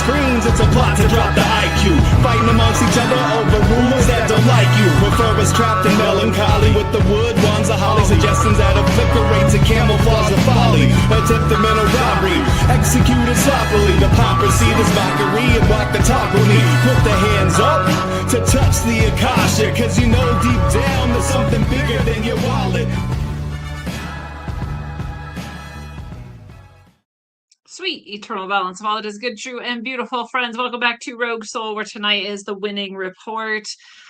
screens, it's a plot to drop the IQ. Fighting amongst each other over rumors that don't like you. Prefer us trapped in melancholy with the wood wands of holly. Suggestions that obliterate to camouflage the folly. Attempted mental robbery, executed sloppily. The hypocrisy, this mockery, and walk the talk with me. Put the hands up to touch the Akasha, cause you know deep down there's something bigger than your wallet. Sweet eternal balance of all that is good, true, and beautiful. Friends, welcome back to Rogue Soul, where tonight is the winning report.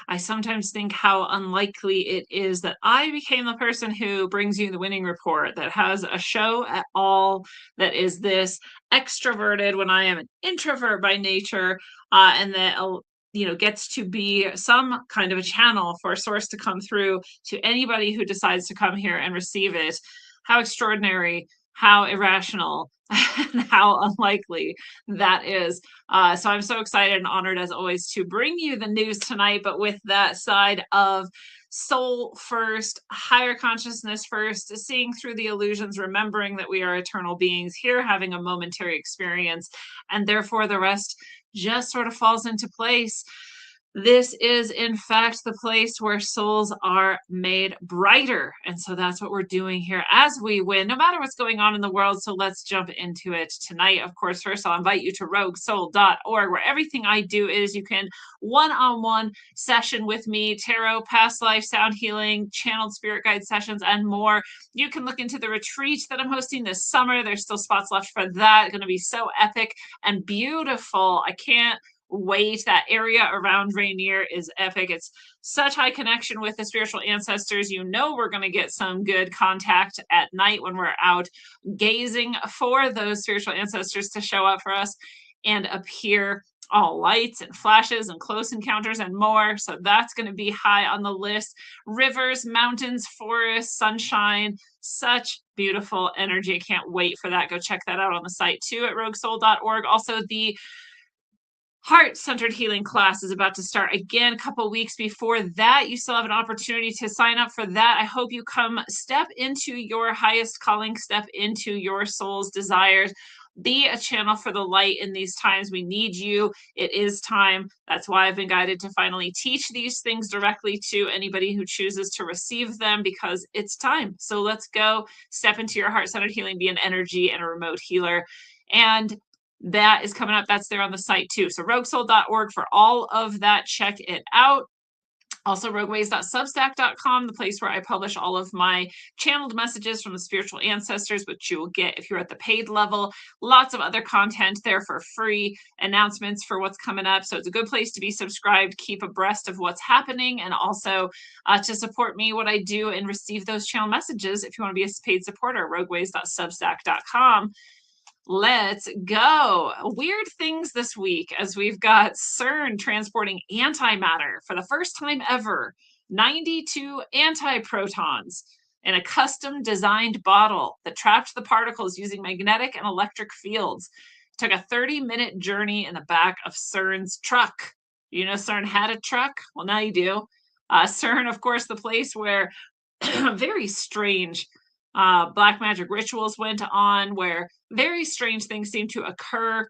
I sometimes think how unlikely it is that I became the person who brings you the winning report, that has a show at all that is this extroverted when I am an introvert by nature, and that gets to be some kind of a channel for a source to come through to anybody who decides to come here and receive it. How extraordinary, how irrational, and how unlikely that is. So I'm so excited and honored as always to bring you the news tonight, but with that side of soul first, higher consciousness first, seeing through the illusions, remembering that we are eternal beings here having a momentary experience, and therefore the rest just sort of falls into place. This is, in fact, the place where souls are made brighter. And so that's what we're doing here as we win, no matter what's going on in the world. So let's jump into it tonight. Of course, first, I'll invite you to roguesoul.org, where everything I do is you can one-on-one session with me, tarot, past life, sound healing, channeled spirit guide sessions, and more. You can look into the retreat that I'm hosting this summer. There's still spots left for that. It's going to be so epic and beautiful. I can't wait. That area around Rainier is epic. It's such high connection with the spiritual ancestors. You know we're going to get some good contact at night when we're out gazing for those spiritual ancestors to show up for us and appear, all lights and flashes and close encounters and more. So that's going to be high on the list. Rivers, mountains, forests, sunshine, such beautiful energy. I can't wait for that. Go check that out on the site too at roguesoul.org. Also, the Heart-Centered Healing class is about to start again a couple weeks before that. You still have an opportunity to sign up for that. I hope you come step into your highest calling, step into your soul's desires. Be a channel for the light in these times. We need you. It is time. That's why I've been guided to finally teach these things directly to anybody who chooses to receive them, because it's time. So let's go step into your heart-centered healing, be an energy and a remote healer. And that is coming up. That's there on the site too. So roguesoul.org for all of that. Check it out. Also, rogueways.substack.com, the place where I publish all of my channeled messages from the spiritual ancestors, which you will get if you're at the paid level. Lots of other content there for free, announcements for what's coming up. So it's a good place to be subscribed, keep abreast of what's happening, and also to support me, what I do, and receive those channel messages. If you want to be a paid supporter, rogueways.substack.com. Let's go. Weird things this week, as we've got CERN transporting antimatter for the first time ever, 92 antiprotons in a custom designed bottle that trapped the particles using magnetic and electric fields. It took a 30-minute journey in the back of CERN's truck. You know CERN had a truck? Well, now you do. CERN, of course, the place where very strange black magic rituals went on, where very strange things seem to occur.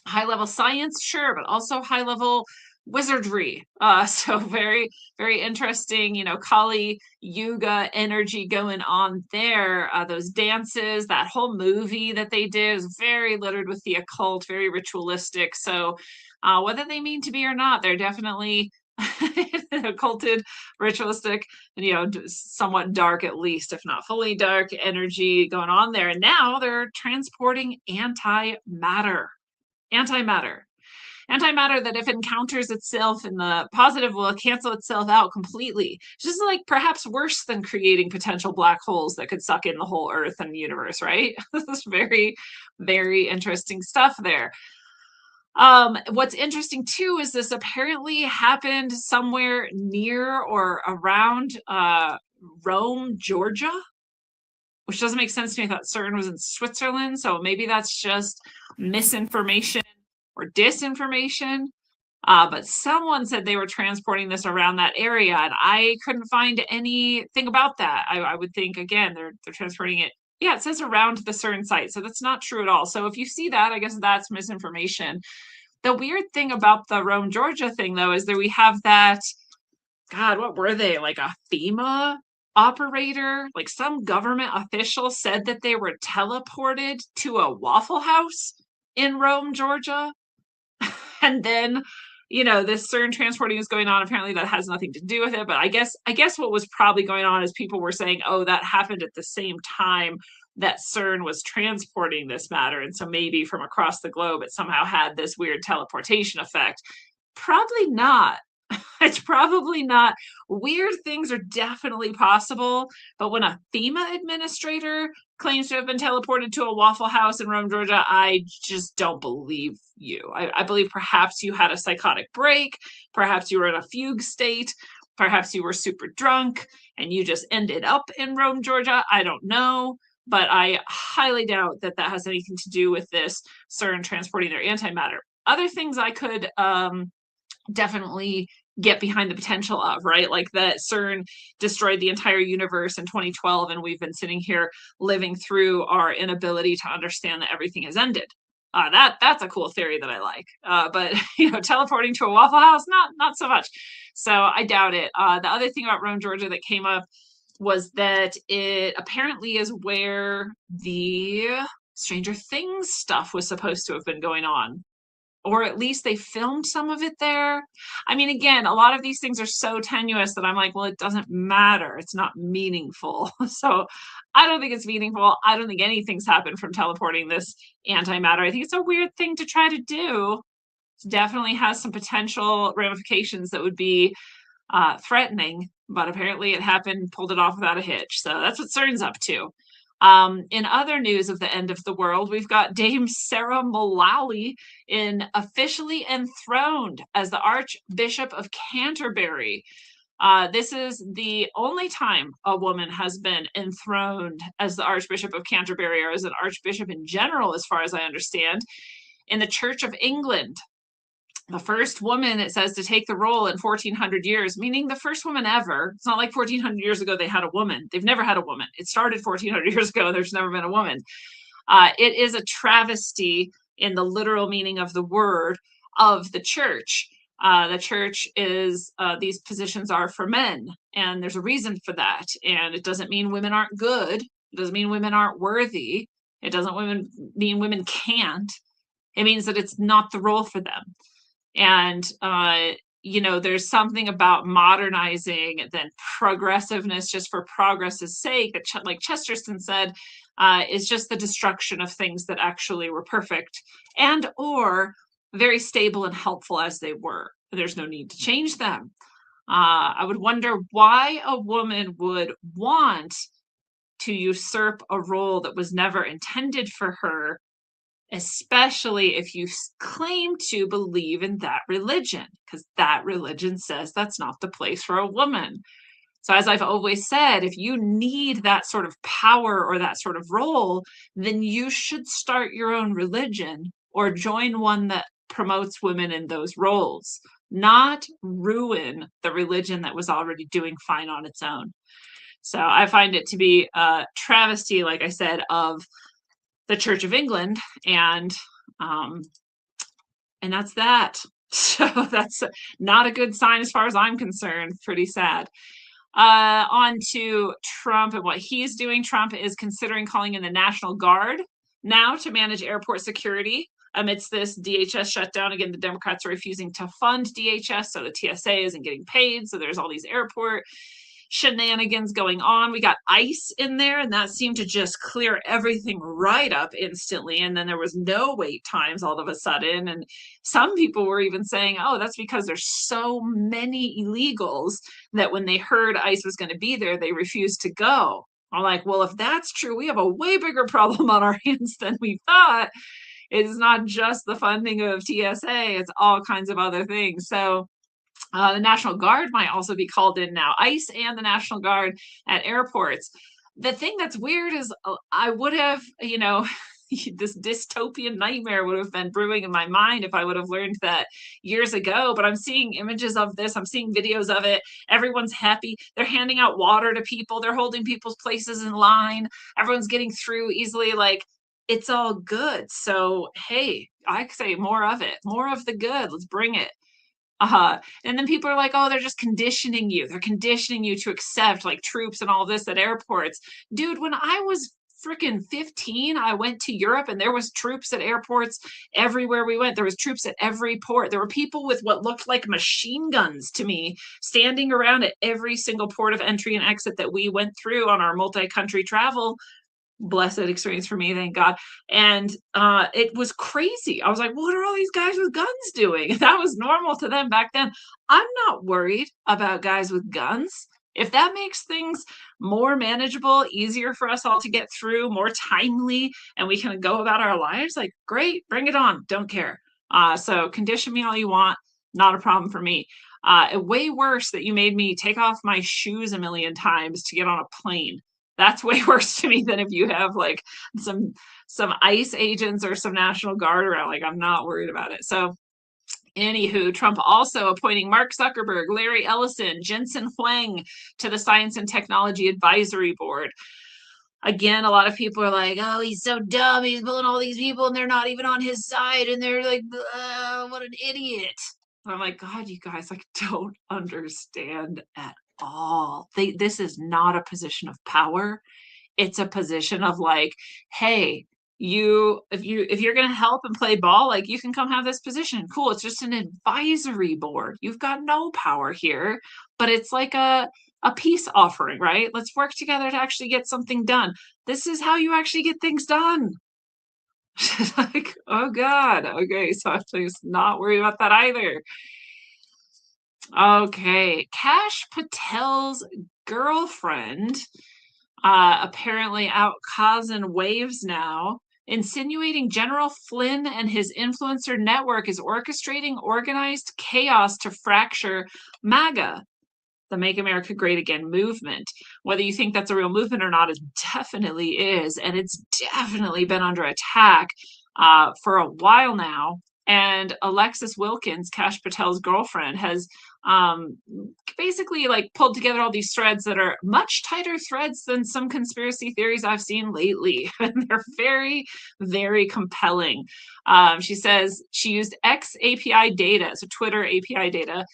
High level science, sure, but also high level wizardry. So very, very interesting, Kali Yuga energy going on there. Those dances, that whole movie that they did is very littered with the occult, very ritualistic. So whether they mean to be or not, they're definitely occulted, ritualistic, and somewhat dark, at least, if not fully dark, energy going on there. And now they're transporting antimatter that, if it encounters itself in the positive, will cancel itself out completely. It's just like perhaps worse than creating potential black holes that could suck in the whole earth and universe, right? This is very, very interesting stuff there. What's interesting too is this apparently happened somewhere near or around Rome, Georgia, which doesn't make sense to me. I thought CERN was in Switzerland, so maybe that's just misinformation or disinformation. But someone said they were transporting this around that area, and I couldn't find anything about that. I would think, again, they're transporting it Yeah, it says around the CERN site, so that's not true at all. So if you see that, I guess that's misinformation. The weird thing about the Rome, Georgia thing, though, is that we have that, God, what were they? Like a FEMA operator? Like some government official said that they were teleported to a Waffle House in Rome, Georgia. And then, this CERN transporting is going on. Apparently that has nothing to do with it. But I guess what was probably going on is people were saying, oh, that happened at the same time that CERN was transporting this matter. And so maybe from across the globe, it somehow had this weird teleportation effect. Probably not. It's probably not. Weird things are definitely possible, but when a FEMA administrator claims to have been teleported to a Waffle House in Rome, Georgia, I just don't believe you. I believe perhaps you had a psychotic break, perhaps you were in a fugue state, perhaps you were super drunk and you just ended up in Rome, Georgia. I don't know, but I highly doubt that that has anything to do with this CERN transporting their antimatter. Other things I could definitely get behind the potential of, right? Like that CERN destroyed the entire universe in 2012, and we've been sitting here living through our inability to understand that everything has ended. That's a cool theory that I like. But teleporting to a Waffle House, not so much. So I doubt it. The other thing about Rome, Georgia that came up was that it apparently is where the Stranger Things stuff was supposed to have been going on, or at least they filmed some of it there. I mean, again, a lot of these things are so tenuous that I'm like, well, it doesn't matter. It's not meaningful. So I don't think it's meaningful. I don't think anything's happened from teleporting this antimatter. I think it's a weird thing to try to do. It definitely has some potential ramifications that would be threatening, but apparently it happened, pulled it off without a hitch. So that's what CERN's up to. In other news of the end of the world, we've got Dame Sarah Mullally officially enthroned as the Archbishop of Canterbury. This is the only time a woman has been enthroned as the Archbishop of Canterbury, or as an archbishop in general, as far as I understand, in the Church of England. The first woman, it says, to take the role in 1400 years, meaning the first woman ever. It's not like 1400 years ago they had a woman. They've never had a woman. It started 1400 years ago. There's never been a woman. It is a travesty in the literal meaning of the word of the church. The church is, these positions are for men, and there's a reason for that. And it doesn't mean women aren't good. It doesn't mean women aren't worthy. It doesn't mean women can't. It means that it's not the role for them. And there's something about modernizing than progressiveness just for progress's sake that, like Chesterton said, is just the destruction of things that actually were perfect and or very stable and helpful as they were. There's no need to change them. I would wonder why a woman would want to usurp a role that was never intended for her, especially if you claim to believe in that religion, because that religion says that's not the place for a woman. So as I've always said, if you need that sort of power or that sort of role, then you should start your own religion or join one that promotes women in those roles, not ruin the religion that was already doing fine on its own. So I find it to be a travesty, like I said, of the Church of England, and that's that. So that's not a good sign as far as I'm concerned. Pretty sad. On to Trump and what he's doing. Trump is considering calling in the National Guard now to manage airport security amidst this DHS shutdown. Again, the Democrats are refusing to fund DHS, so the TSA isn't getting paid. So there's all these airport shenanigans going on. We got ICE in there, and that seemed to just clear everything right up instantly. And then there was no wait times all of a sudden. And some people were even saying, oh, that's because there's so many illegals that when they heard ICE was going to be there, they refused to go. I'm like, well, if that's true, we have a way bigger problem on our hands than we thought. It's not just the funding of TSA, it's all kinds of other things. So the National Guard might also be called in now, ICE and the National Guard at airports. The thing that's weird is I would have, this dystopian nightmare would have been brewing in my mind if I would have learned that years ago. But I'm seeing images of this, I'm seeing videos of it. Everyone's happy. They're handing out water to people, they're holding people's places in line, everyone's getting through easily. Like, it's all good. So, hey, I say more of it, more of the good. Let's bring it. And then people are like, oh, they're just conditioning you. They're conditioning you to accept like troops and all this at airports. Dude, when I was freaking 15, I went to Europe and there was troops at airports everywhere we went. There was troops at every port. There were people with what looked like machine guns to me standing around at every single port of entry and exit that we went through on our multi-country travel. Blessed experience for me, thank God. And it was crazy. I was like, what are all these guys with guns doing? That was normal to them back then. I'm not worried about guys with guns. If that makes things more manageable, easier for us all to get through, more timely, and we can go about our lives, like, great, bring it on. Don't care. So condition me all you want. Not a problem for me. Way worse that you made me take off my shoes a million times to get on a plane. That's way worse to me than if you have like some ICE agents or some National Guard around. Like, I'm not worried about it. So anywho, Trump also appointing Mark Zuckerberg, Larry Ellison, Jensen Huang to the Science and Technology Advisory Board. Again, a lot of people are like, oh, he's so dumb. He's pulling all these people and they're not even on his side. And they're like, what an idiot. And I'm like, God, you guys like don't understand at all. This is not a position of power. It's a position of like, hey, if you're going to help and play ball, like, you can come have this position. Cool. It's just an advisory board. You've got no power here, but it's like a peace offering, right? Let's work together to actually get something done. This is how you actually get things done. Like, oh God. Okay. So I'm just not worried about that either. Okay, Kash Patel's girlfriend, apparently out causing waves now, insinuating General Flynn and his influencer network is orchestrating organized chaos to fracture MAGA, the Make America Great Again movement. Whether you think that's a real movement or not, it definitely is, and it's definitely been under attack for a while now. And Alexis Wilkins, Kash Patel's girlfriend, has basically like pulled together all these threads that are much tighter threads than some conspiracy theories I've seen lately. And they're very, very compelling. She says she used X API data, so Twitter API data,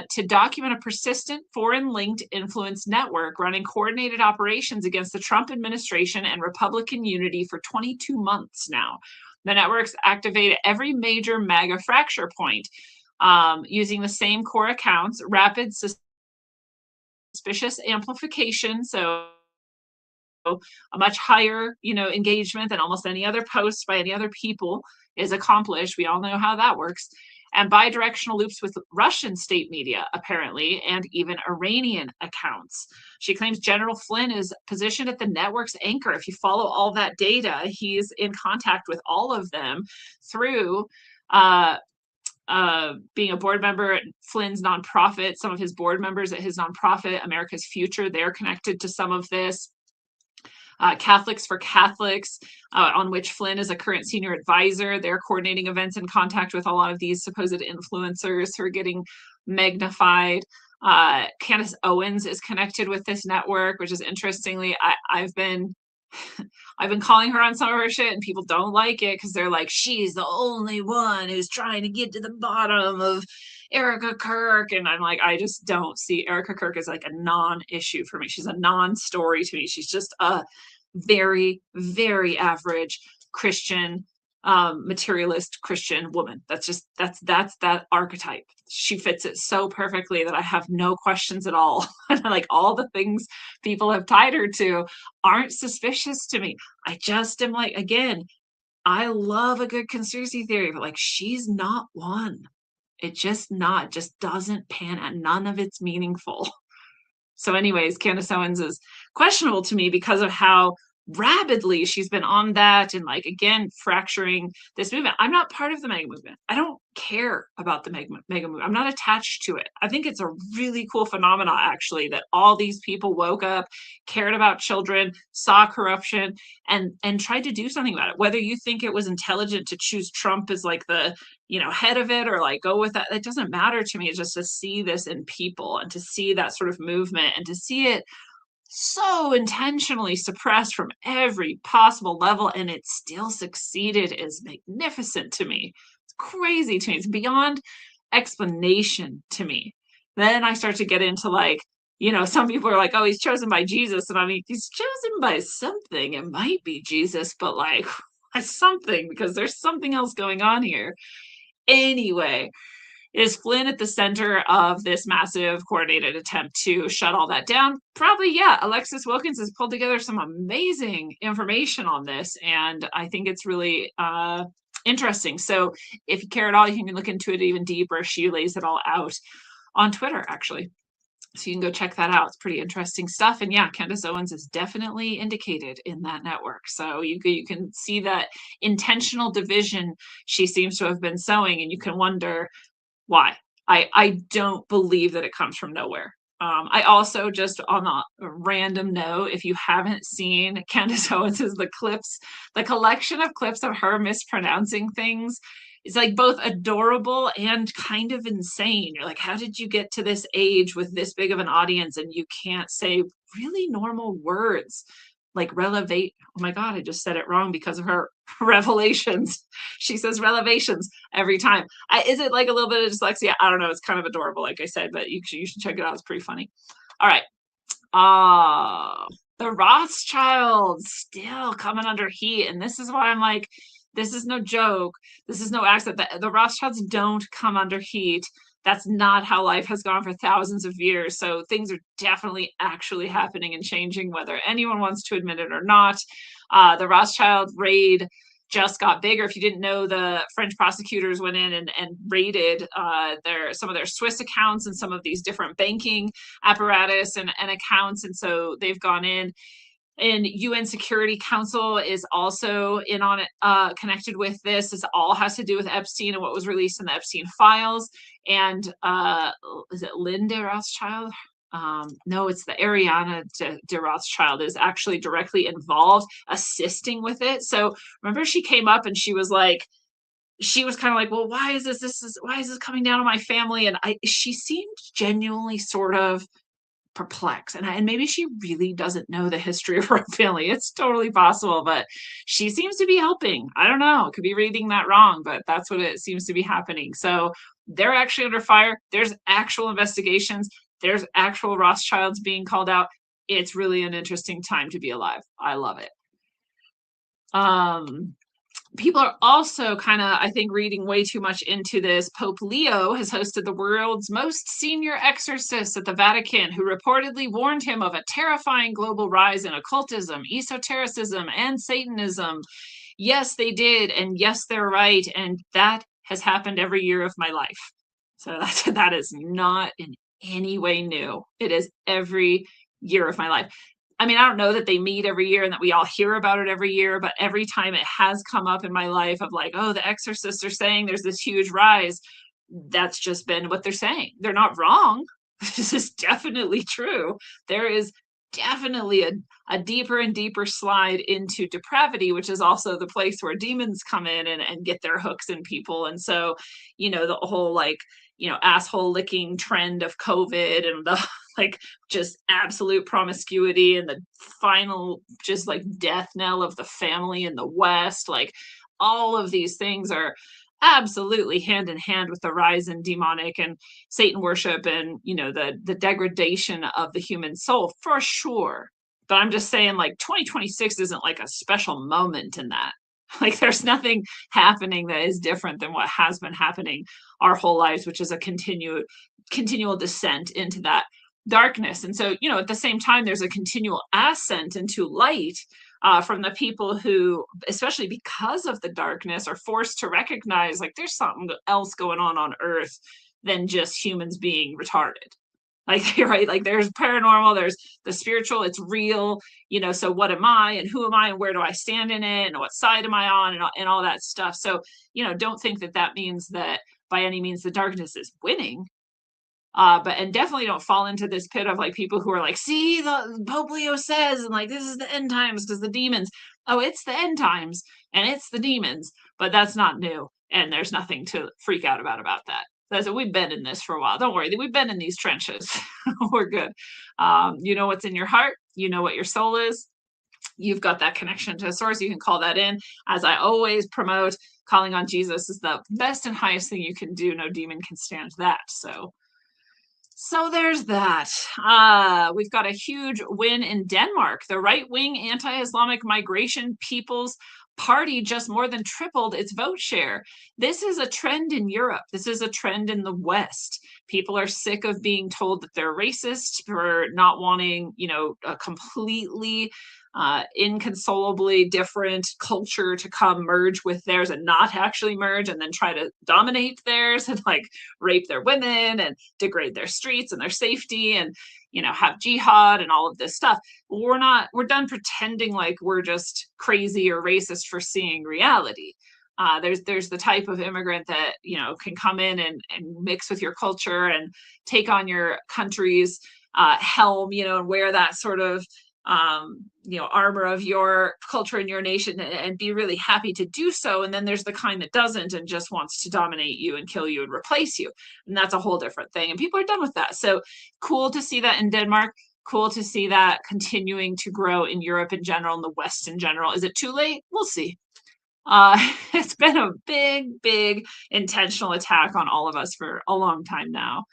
to document a persistent foreign-linked influence network running coordinated operations against the Trump administration and Republican unity for 22 months now. The networks activate every major MAGA fracture point using the same core accounts, rapid suspicious amplification, so a much higher, engagement than almost any other post by any other people is accomplished. We all know how that works. And bidirectional loops with Russian state media, apparently, and even Iranian accounts. She claims General Flynn is positioned at the network's anchor. If you follow all that data, he's in contact with all of them through being a board member at Flynn's nonprofit. Some of his board members at his nonprofit, America's Future, they're connected to some of this. Catholics for Catholics, on which Flynn is a current senior advisor. They're coordinating events in contact with a lot of these supposed influencers who are getting magnified. Candace Owens is connected with this network, which is interestingly, I've been calling her on some of her shit and people don't like it because they're like, she's the only one who's trying to get to the bottom of Erica Kirk. And I'm like, I just don't see Erica Kirk as like a non-issue for me. She's a non-story to me. She's just a very, very average Christian, materialist Christian woman. That's that archetype. She fits it so perfectly that I have no questions at all. Like, all the things people have tied her to aren't suspicious to me. I just am like, again, I love a good conspiracy theory, but like, she's not one. It just doesn't pan out. None of it's meaningful. So anyways, Candace Owens is questionable to me because of how rabidly she's been on that, and like again fracturing this movement. I'm not part of the mega movement. I don't care about the mega movement. I'm not attached to it. I think it's a really cool phenomena actually, that all these people woke up, cared about children, saw corruption, and tried to do something about it. Whether you think it was intelligent to choose Trump as like the, you know, head of it, or like go with that, it doesn't matter to me. It's just to see this in people and to see that sort of movement and to see it so intentionally suppressed from every possible level, and it still succeeded, is magnificent to me. It's crazy to me. It's beyond explanation to me. Then I start to get into like, you know, some people are like, oh, he's chosen by Jesus. And I mean, he's chosen by something. It might be Jesus, but like something, because there's something else going on here. Anyway, is Flynn at the center of this massive coordinated attempt to shut all that down? Probably, yeah. Alexis Wilkins has pulled together some amazing information on this, and I think it's really interesting. So if you care at all, you can look into it even deeper. She lays it all out on Twitter, actually. So you can go check that out. It's pretty interesting stuff. And yeah, Candace Owens is definitely indicated in that network. So you can see that intentional division she seems to have been sowing, and you can wonder why. I don't believe that it comes from nowhere. I also, just on a random note, if you haven't seen Candace Owens' the collection of clips of her mispronouncing things, it's like both adorable and kind of insane. You're like, how did you get to this age with this big of an audience and you can't say really normal words? Like relevate. Oh my God, I just said it wrong because of her revelations. She says revelations every time. Is it like a little bit of dyslexia? I don't know. It's kind of adorable, like I said, but you should check it out. It's pretty funny. All right. The Rothschilds still coming under heat. And this is why I'm like, this is no joke. This is no accident. The Rothschilds don't come under heat. That's not how life has gone for thousands of years. So things are definitely actually happening and changing, whether anyone wants to admit it or not. The Rothschild raid just got bigger. If you didn't know, the French prosecutors went in and raided some of their Swiss accounts and some of these different banking apparatus and accounts. And so they've gone in. And UN Security Council is also in on it, connected with this. This all has to do with Epstein and what was released in the Epstein files. And is it Linda Rothschild? No, it's the Ariana de Rothschild is actually directly involved, assisting with it. So remember, she came up and she was like, she was kind of like, well, why is why is this coming down on my family? And she seemed genuinely sort of perplexed, and maybe she really doesn't know the history of her family. It's totally possible, but she seems to be helping. I don't know, I could be reading that wrong, but that's what it seems to be happening. So they're actually under fire. There's actual investigations. There's actual Rothschilds being called out. It's really an interesting time to be alive. I love it. People are also kind of, I think, reading way too much into this. Pope Leo has hosted the world's most senior exorcist at the Vatican, who reportedly warned him of a terrifying global rise in occultism, esotericism, and Satanism. Yes, they did. And yes, they're right. And that has happened every year of my life. So that is not in any way new. It is every year of my life. I mean, I don't know that they meet every year and that we all hear about it every year, but every time it has come up in my life of like, oh, the exorcists are saying there's this huge rise. That's just been what they're saying. They're not wrong. This is definitely true. There is definitely a deeper and deeper slide into depravity, which is also the place where demons come in and get their hooks in people. And so, you know, the whole like, you know, asshole licking trend of COVID and the like just absolute promiscuity and the final just like death knell of the family in the West, like all of these things are absolutely hand in hand with the rise in demonic and Satan worship and, you know, the degradation of the human soul for sure. But I'm just saying, like, 2026 isn't like a special moment in that. Like, there's nothing happening that is different than what has been happening our whole lives, which is a continual descent into that darkness. And so, you know, at the same time, there's a continual ascent into light from the people who, especially because of the darkness, are forced to recognize like there's something else going on earth than just humans being retarded. Like, right, like there's paranormal, there's the spiritual, it's real, so what am I and who am I and where do I stand in it and what side am I on and all that stuff. So, don't think that that means that by any means the darkness is winning. And definitely don't fall into this pit of like people who are like, see, the Pope Leo says, and like this is the end times because the demons. Oh, it's the end times and it's the demons, but that's not new, and there's nothing to freak out about that. We've been in this for a while. Don't worry, we've been in these trenches. We're good. You know what's in your heart. You know what your soul is. You've got that connection to a source. You can call that in. As I always promote, calling on Jesus is the best and highest thing you can do. No demon can stand that. So there's that. We've got a huge win in Denmark. The right-wing anti-Islamic migration People's Party just more than tripled its vote share. This is a trend in Europe. This is a trend in the West. People are sick of being told that they're racist for not wanting, a completely inconsolably different culture to come merge with theirs and not actually merge and then try to dominate theirs and like rape their women and degrade their streets and their safety and have jihad and all of this stuff. We're done pretending like we're just crazy or racist for seeing reality. There's the type of immigrant that can come in and mix with your culture and take on your country's helm, and wear that sort of armor of your culture and your nation and be really happy to do so. And then there's the kind that doesn't and just wants to dominate you and kill you and replace you. And that's a whole different thing. And people are done with that. So cool to see that in Denmark. Cool to see that continuing to grow in Europe in general, in the West in general. Is it too late? We'll see. It's been a big, big intentional attack on all of us for a long time now.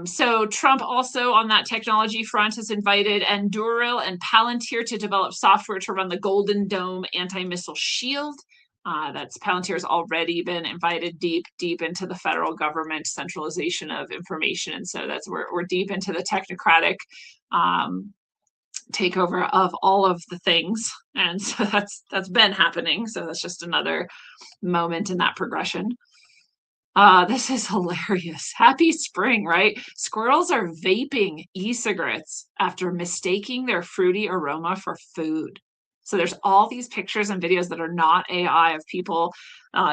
So Trump also on that technology front has invited Anduril and Palantir to develop software to run the Golden Dome anti-missile shield. That's Palantir's already been invited deep into the federal government centralization of information. And so we're deep into the technocratic takeover of all of the things. And so that's been happening. So that's just another moment in that progression. This is hilarious. Happy spring, right? Squirrels are vaping e-cigarettes after mistaking their fruity aroma for food. So there's all these pictures and videos that are not AI of people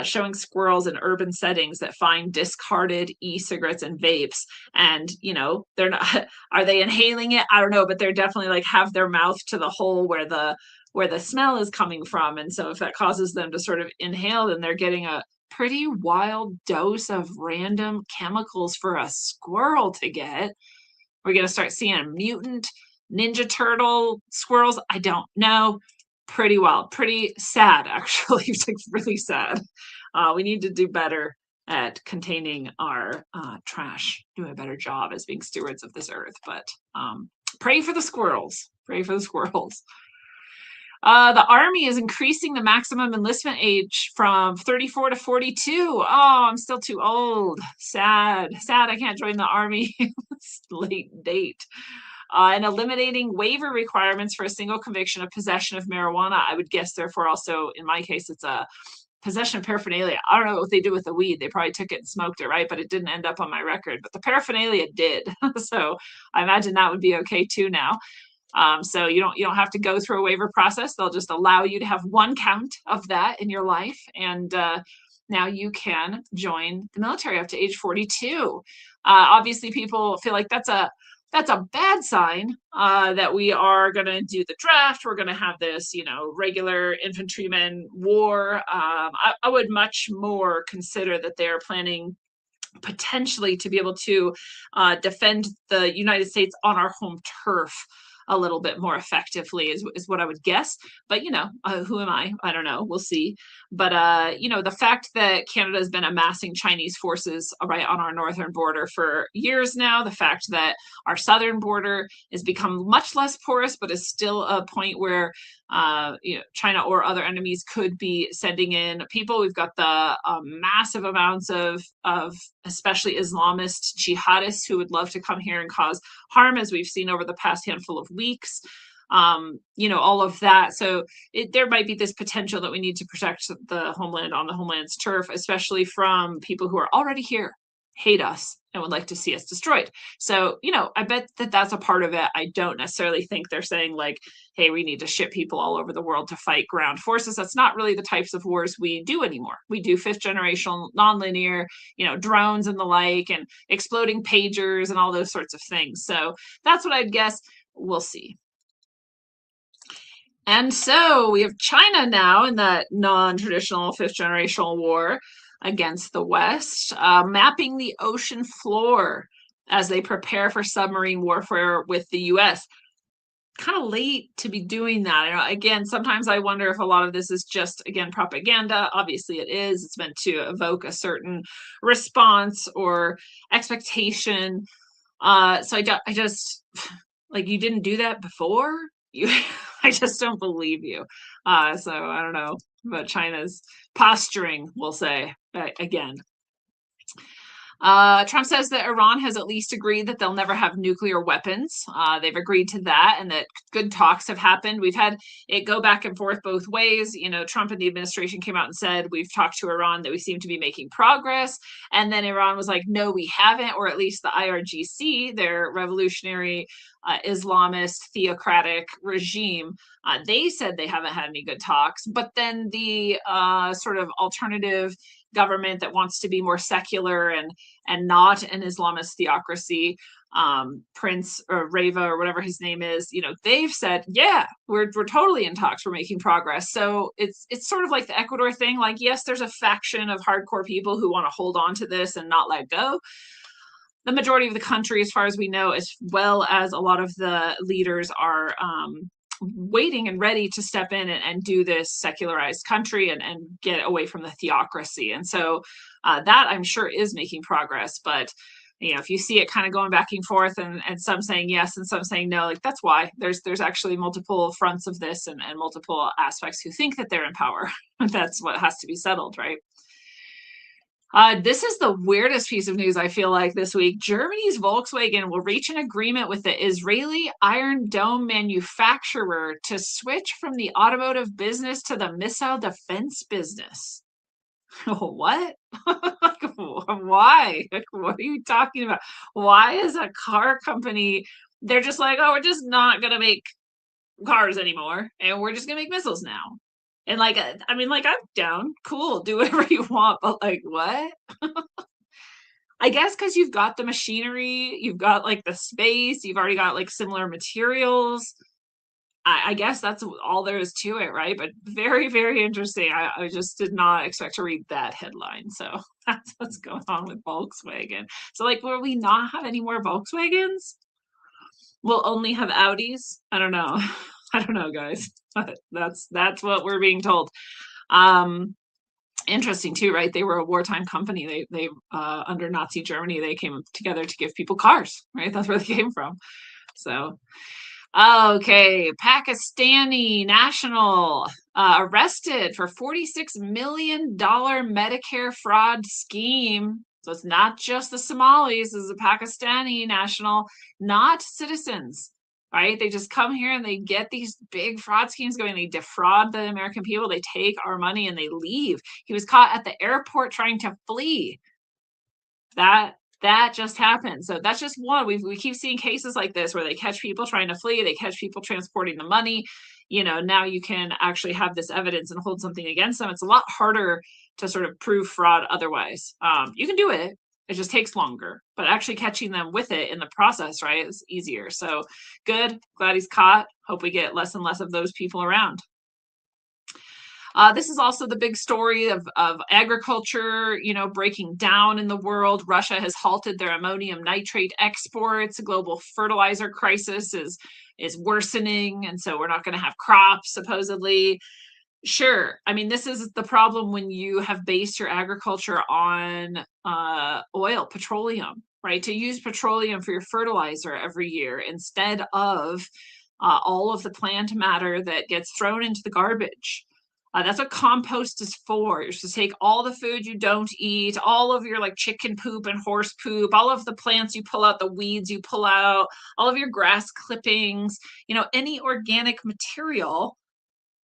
showing squirrels in urban settings that find discarded e-cigarettes and vapes. And, they're not, are they inhaling it? I don't know, but they're definitely like have their mouth to the hole where the smell is coming from. And so if that causes them to sort of inhale, then they're getting a pretty wild dose of random chemicals for a squirrel to get. We're going to start seeing mutant Ninja Turtle squirrels. I don't know. Pretty wild, pretty sad, actually. It's like really sad. We need to do better at containing our trash, doing a better job as being stewards of this earth. But pray for the squirrels. Pray for the squirrels. The Army is increasing the maximum enlistment age from 34 to 42. Oh, I'm still too old. Sad. I can't join the Army. It's late date. And eliminating waiver requirements for a single conviction of possession of marijuana. I would guess, therefore, also in my case, it's a possession of paraphernalia. I don't know what they did with the weed. They probably took it and smoked it, right? But it didn't end up on my record. But the paraphernalia did. So I imagine that would be okay too now. So you don't have to go through a waiver process. They'll just allow you to have one count of that in your life. And now you can join the military up to age 42. Obviously, people feel like that's a bad sign that we are going to do the draft. We're going to have this, regular infantryman war. I would much more consider that they're planning potentially to be able to defend the United States on our home turf a little bit more effectively is what I would guess. But, who am I? I don't know. We'll see. But, the fact that Canada has been amassing Chinese forces right on our northern border for years now, the fact that our southern border has become much less porous, but is still a point where China or other enemies could be sending in people. We've got the massive amounts of especially Islamist jihadists who would love to come here and cause harm, as we've seen over the past handful of weeks. All of that. So there might be this potential that we need to protect the homeland on the homeland's turf, especially from people who are already here, hate us, and would like to see us destroyed. So, I bet that that's a part of it. I don't necessarily think they're saying like, hey, we need to ship people all over the world to fight ground forces. That's not really the types of wars we do anymore. We do fifth generation nonlinear, drones and the like, and exploding pagers and all those sorts of things. So that's what I'd guess. We'll see. And so we have China now in that non-traditional fifth generational war against the West, mapping the ocean floor as they prepare for submarine warfare with the US. Kind of late to be doing that. Again, sometimes I wonder if a lot of this is just, again, propaganda. Obviously it is. It's meant to evoke a certain response or expectation. So I just, like, you didn't do that before? I just don't believe you. So I don't know, but China's posturing, we'll say, again. Trump says that Iran has at least agreed that they'll never have nuclear weapons. They've agreed to that, and that good talks have happened. We've had it go back and forth both ways. Trump and the administration came out and said, we've talked to Iran, that we seem to be making progress. And then Iran was like, no, we haven't, or at least the IRGC, their revolutionary Islamist theocratic regime, they said they haven't had any good talks. But then the sort of alternative government that wants to be more secular and not an Islamist theocracy, Prince or Rava or whatever his name is, they've said, yeah, we're totally in talks, we're making progress. So it's sort of like the Ecuador thing. Like, yes, there's a faction of hardcore people who want to hold on to this and not let go. The majority of the country, as far as we know, as well as a lot of the leaders, are waiting and ready to step in and do this secularized country and get away from the theocracy. And so that, I'm sure, is making progress. But if you see it kind of going back and forth and some saying yes and some saying no, like, that's why there's actually multiple fronts of this and multiple aspects who think that they're in power. That's what has to be settled, right? This is the weirdest piece of news, I feel like, this week. Germany's Volkswagen will reach an agreement with the Israeli Iron Dome manufacturer to switch from the automotive business to the missile defense business. What? Why? What are you talking about? Why is a car company, they're just like, oh, we're just not going to make cars anymore, and we're just going to make missiles now. And like, I mean, like, I'm down. Cool. Do whatever you want. But like, what? I guess because you've got the machinery, you've got like the space, you've already got like similar materials. I guess that's all there is to it, right? But very, very interesting. I just did not expect to read that headline. So that's what's going on with Volkswagen. So like, will we not have any more Volkswagens? We'll only have Audis? I don't know. I don't know, guys. But that's what we're being told. Interesting too, right? They were a wartime company. They under Nazi Germany, they came together to give people cars, right? That's where they came from. So, okay, Pakistani national arrested for $46 million Medicare fraud scheme. So it's not just the Somalis, this is a Pakistani national, not citizens. Right? They just come here and they get these big fraud schemes going. They defraud the American people. They take our money and they leave. He was caught at the airport trying to flee. That just happened. So that's just one. We keep seeing cases like this where they catch people trying to flee. They catch people transporting the money. Now you can actually have this evidence and hold something against them. It's a lot harder to sort of prove fraud otherwise. You can do it. It just takes longer, but actually catching them with it in the process, right, is easier. So good. Glad he's caught. Hope we get less and less of those people around. This is also the big story of agriculture, breaking down in the world. Russia has halted their ammonium nitrate exports. A global fertilizer crisis is worsening, and so we're not going to have crops, supposedly. Sure. I mean, this is the problem when you have based your agriculture on oil, petroleum, right? To use petroleum for your fertilizer every year instead of all of the plant matter that gets thrown into the garbage. That's what compost is for. It's to take all the food you don't eat, all of your like chicken poop and horse poop, all of the plants you pull out, the weeds you pull out, all of your grass clippings, any organic material,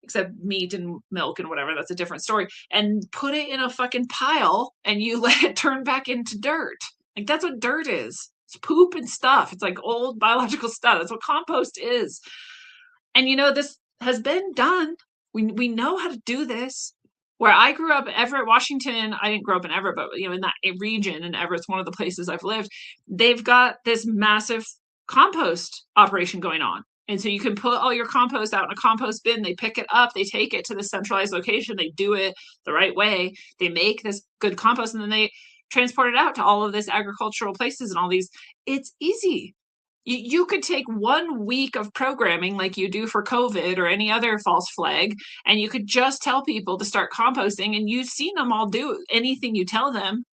except meat and milk and whatever, that's a different story, and put it in a fucking pile and you let it turn back into dirt Like, that's what dirt is. It's poop and stuff. It's like old biological stuff. That's what compost is. And this has been done. We know how to do this. Where I grew up, Everett, Washington, I didn't grow up in Everett, but in that region, and Everett's one of the places I've lived, they've got this massive compost operation going on. And so you can put all your compost out in a compost bin. They pick it up, they take it to the centralized location, they do it the right way, they make this good compost, and then they transport it out to all of this agricultural places and all these. It's easy. You could take 1 week of programming like you do for COVID or any other false flag, and you could just tell people to start composting, and you've seen them all do anything you tell them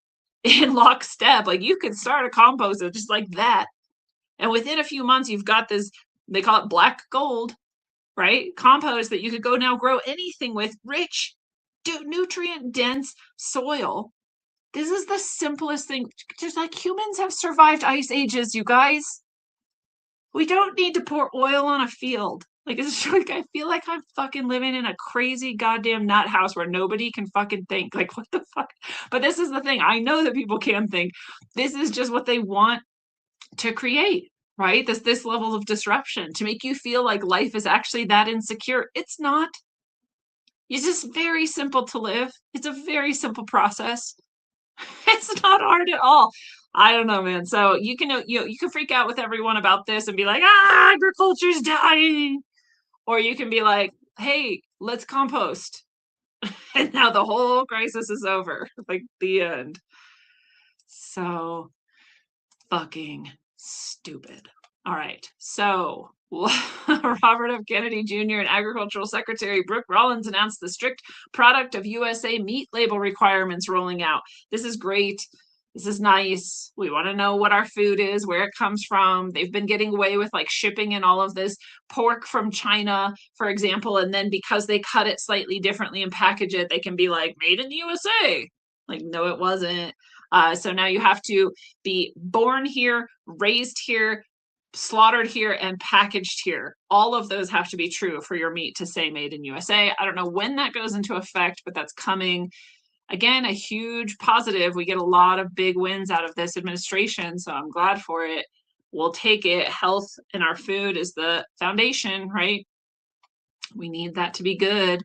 in lockstep. Like, you could start a composter just like that. And within a few months, you've got this, they call it black gold, right? Compost that you could go now grow anything with, rich, nutrient dense soil. This is the simplest thing. Just like humans have survived ice ages, you guys. We don't need to pour oil on a field. Like, it's like, I feel like I'm fucking living in a crazy goddamn nut house where nobody can fucking think. Like, what the fuck? But this is the thing. I know that people can think. This is just what they want to create, right? This level of disruption to make you feel like life is actually that insecure. It's not. It's just very simple to live. It's a very simple process. It's not hard at all. I don't know, man. So you can freak out with everyone about this and be like, agriculture's dying. Or you can be like, hey, let's compost. And now the whole crisis is over. Like, the end. So fucking stupid. All right. So Robert F. Kennedy Jr. and Agricultural Secretary Brooke Rollins announced the strict product of USA meat label requirements rolling out. This is great. This is nice. We want to know what our food is, where it comes from. They've been getting away with like shipping and all of this pork from China, for example, and then because they cut it slightly differently and package it, they can be like, made in the USA. Like, no, it wasn't. So now you have to be born here, raised here, slaughtered here, and packaged here. All of those have to be true for your meat to say made in USA. I don't know when that goes into effect, but that's coming. Again, a huge positive. We get a lot of big wins out of this administration, so I'm glad for it. We'll take it. Health in our food is the foundation, right? We need that to be good.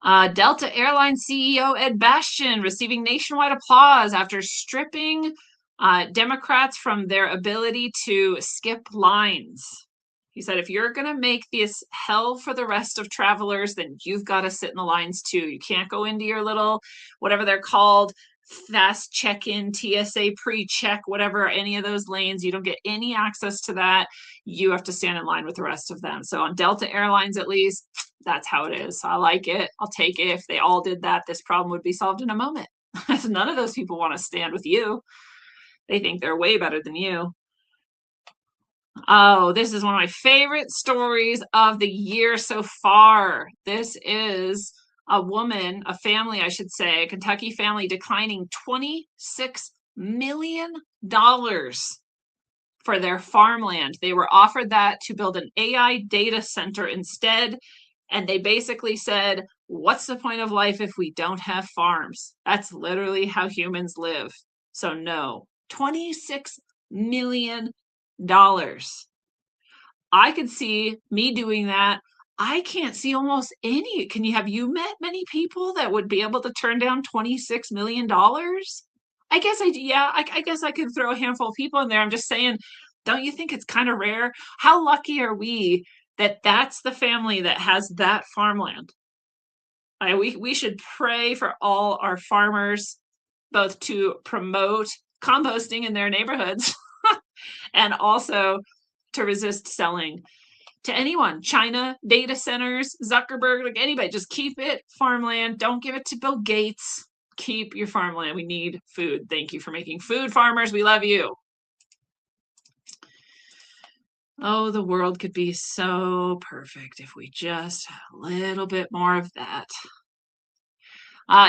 Delta Airlines CEO Ed Bastian receiving nationwide applause after stripping Democrats from their ability to skip lines. He said, if you're going to make this hell for the rest of travelers, then you've got to sit in the lines too. You can't go into your little, whatever they're called, fast check-in, TSA pre-check, whatever, any of those lanes. You don't get any access to that. You have to stand in line with the rest of them. So on Delta Airlines, at least, that's how it is. I like it. I'll take it. If they all did that, this problem would be solved in a moment. None of those people want to stand with you. They think they're way better than you. Oh, this is one of my favorite stories of the year so far. This is a woman, a family, I should say, a Kentucky family declining $26 million for their farmland. They were offered that to build an AI data center instead. And they basically said, what's the point of life if we don't have farms? That's literally how humans live. So no, $26 million. I could see me doing that. I can't see almost any. Have you met many people that would be able to turn down $26 million? I guess I guess I could throw a handful of people in there. I'm just saying, don't you think it's kind of rare? How lucky are we that that's the family that has that farmland? We should pray for all our farmers, both to promote composting in their neighborhoods and also to resist selling to anyone. China, data centers, Zuckerberg, like anybody, just keep it farmland. Don't give it to Bill Gates. Keep your farmland. We need food. Thank you for making food, farmers. We love you. Oh, the world could be so perfect if we just had a little bit more of that.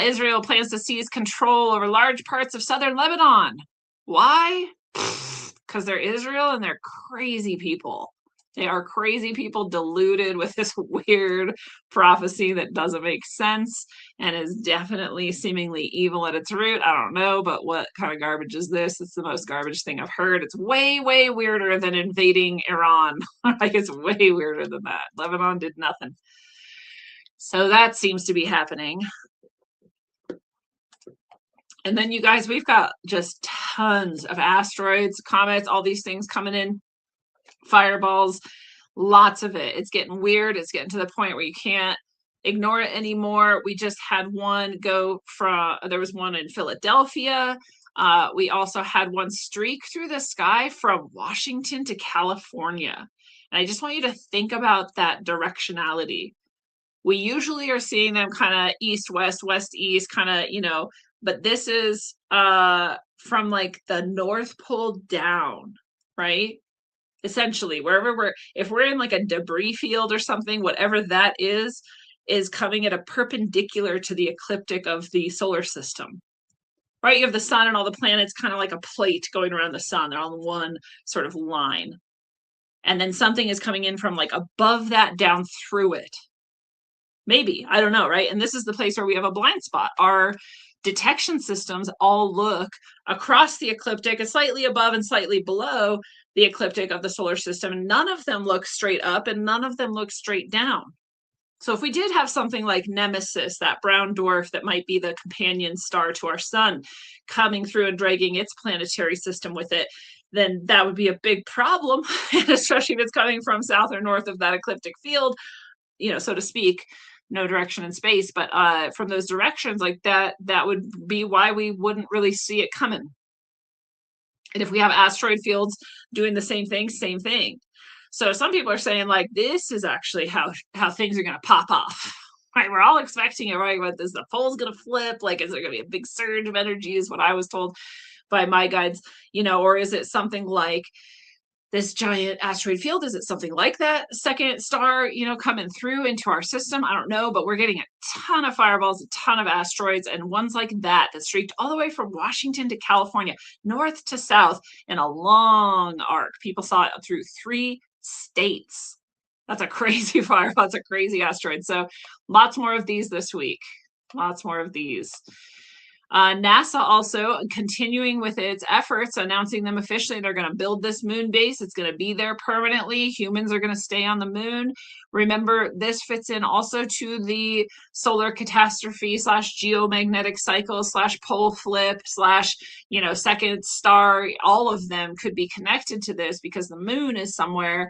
Israel plans to seize control over large parts of southern Lebanon. Why? Because they're Israel and they're crazy people. They are crazy people deluded with this weird prophecy that doesn't make sense and is definitely seemingly evil at its root. I don't know, but what kind of garbage is this? It's the most garbage thing I've heard. It's way, way weirder than invading Iran. Like, it's way weirder than that. Lebanon did nothing. So that seems to be happening. And then, you guys, we've got just tons of asteroids, comets, all these things coming in, fireballs. Lots of it. It's getting weird. It's getting to the point where you can't ignore it anymore. We just had one go from, there was one in Philadelphia. We also had one streak through the sky from Washington to California. And I just want you to think about that directionality. We usually are seeing them kind of east, west, west, east, kind of, but this is from like the North Pole down, right? Essentially, wherever if we're in like a debris field or something, whatever that is coming at a perpendicular to the ecliptic of the solar system, right? You have the sun and all the planets kind of like a plate going around the sun. They're on one sort of line. And then something is coming in from like above that down through it. Maybe, I don't know, right? And this is the place where we have a blind spot. Our detection systems all look across the ecliptic, and slightly above and slightly below the ecliptic of the solar system. None of them look straight up and none of them look straight down. So if we did have something like Nemesis, that brown dwarf that might be the companion star to our sun, coming through and dragging its planetary system with it, then that would be a big problem, especially if it's coming from south or north of that ecliptic field, so to speak. No direction in space, but from those directions, like that would be why we wouldn't really see it coming. And if we have asteroid fields doing the same thing. So some people are saying like this is actually how things are going to pop off. Right, we're all expecting it, right? What is the pole's going to flip? Like, is there going to be a big surge of energy? Is what I was told by my guides, or is it something like this giant asteroid field? Is it something like that second star, coming through into our system? I don't know, but we're getting a ton of fireballs, a ton of asteroids, and ones like that streaked all the way from Washington to California, north to south, in a long arc. People saw it through 3 states. That's a crazy fireball. That's a crazy asteroid. So lots more of these this week. Lots more of these. NASA also continuing with its efforts, announcing them officially. They're going to build this moon base. It's going to be there permanently. Humans are going to stay on the moon. Remember, this fits in also to the solar catastrophe / geomagnetic cycle / pole flip / second star. All of them could be connected to this because the moon is somewhere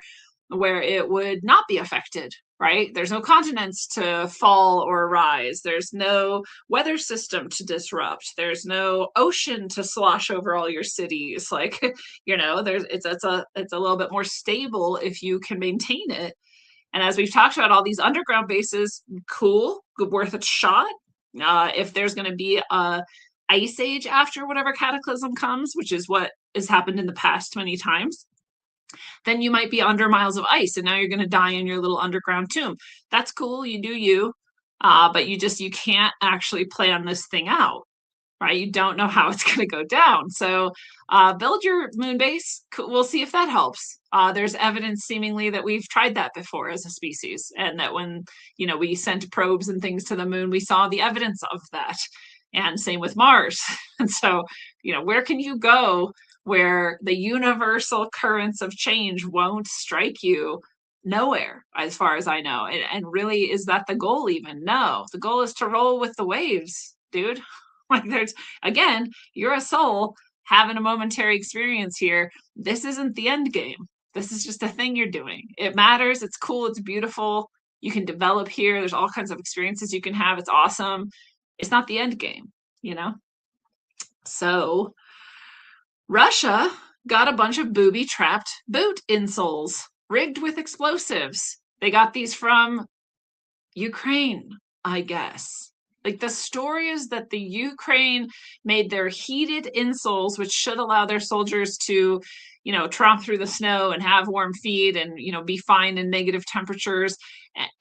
where it would not be affected, right? There's no continents to fall or rise. There's no weather system to disrupt. There's no ocean to slosh over all your cities. Like, it's a little bit more stable if you can maintain it. And as we've talked about, all these underground bases, cool, worth a shot. If there's going to be a ice age after whatever cataclysm comes, which is what has happened in the past many times, then you might be under miles of ice and now you're going to die in your little underground tomb. That's cool. You do you. But you can't actually plan this thing out, right? You don't know how it's going to go down. So build your moon base. We'll see if that helps. There's evidence seemingly that we've tried that before as a species, and that when, we sent probes and things to the moon, we saw the evidence of that. And same with Mars. And so, where can you go where the universal currents of change won't strike you? Nowhere, as far as I know. And really, is that the goal even? No, the goal is to roll with the waves, dude. Like, again, you're a soul having a momentary experience here. This isn't the end game. This is just a thing you're doing. It matters. It's cool. It's beautiful. You can develop here. There's all kinds of experiences you can have. It's awesome. It's not the end game, So Russia got a bunch of booby-trapped boot insoles rigged with explosives. They got these from Ukraine, I guess. Like, the story is that the Ukraine made their heated insoles, which should allow their soldiers to, tromp through the snow and have warm feet and, be fine in negative temperatures.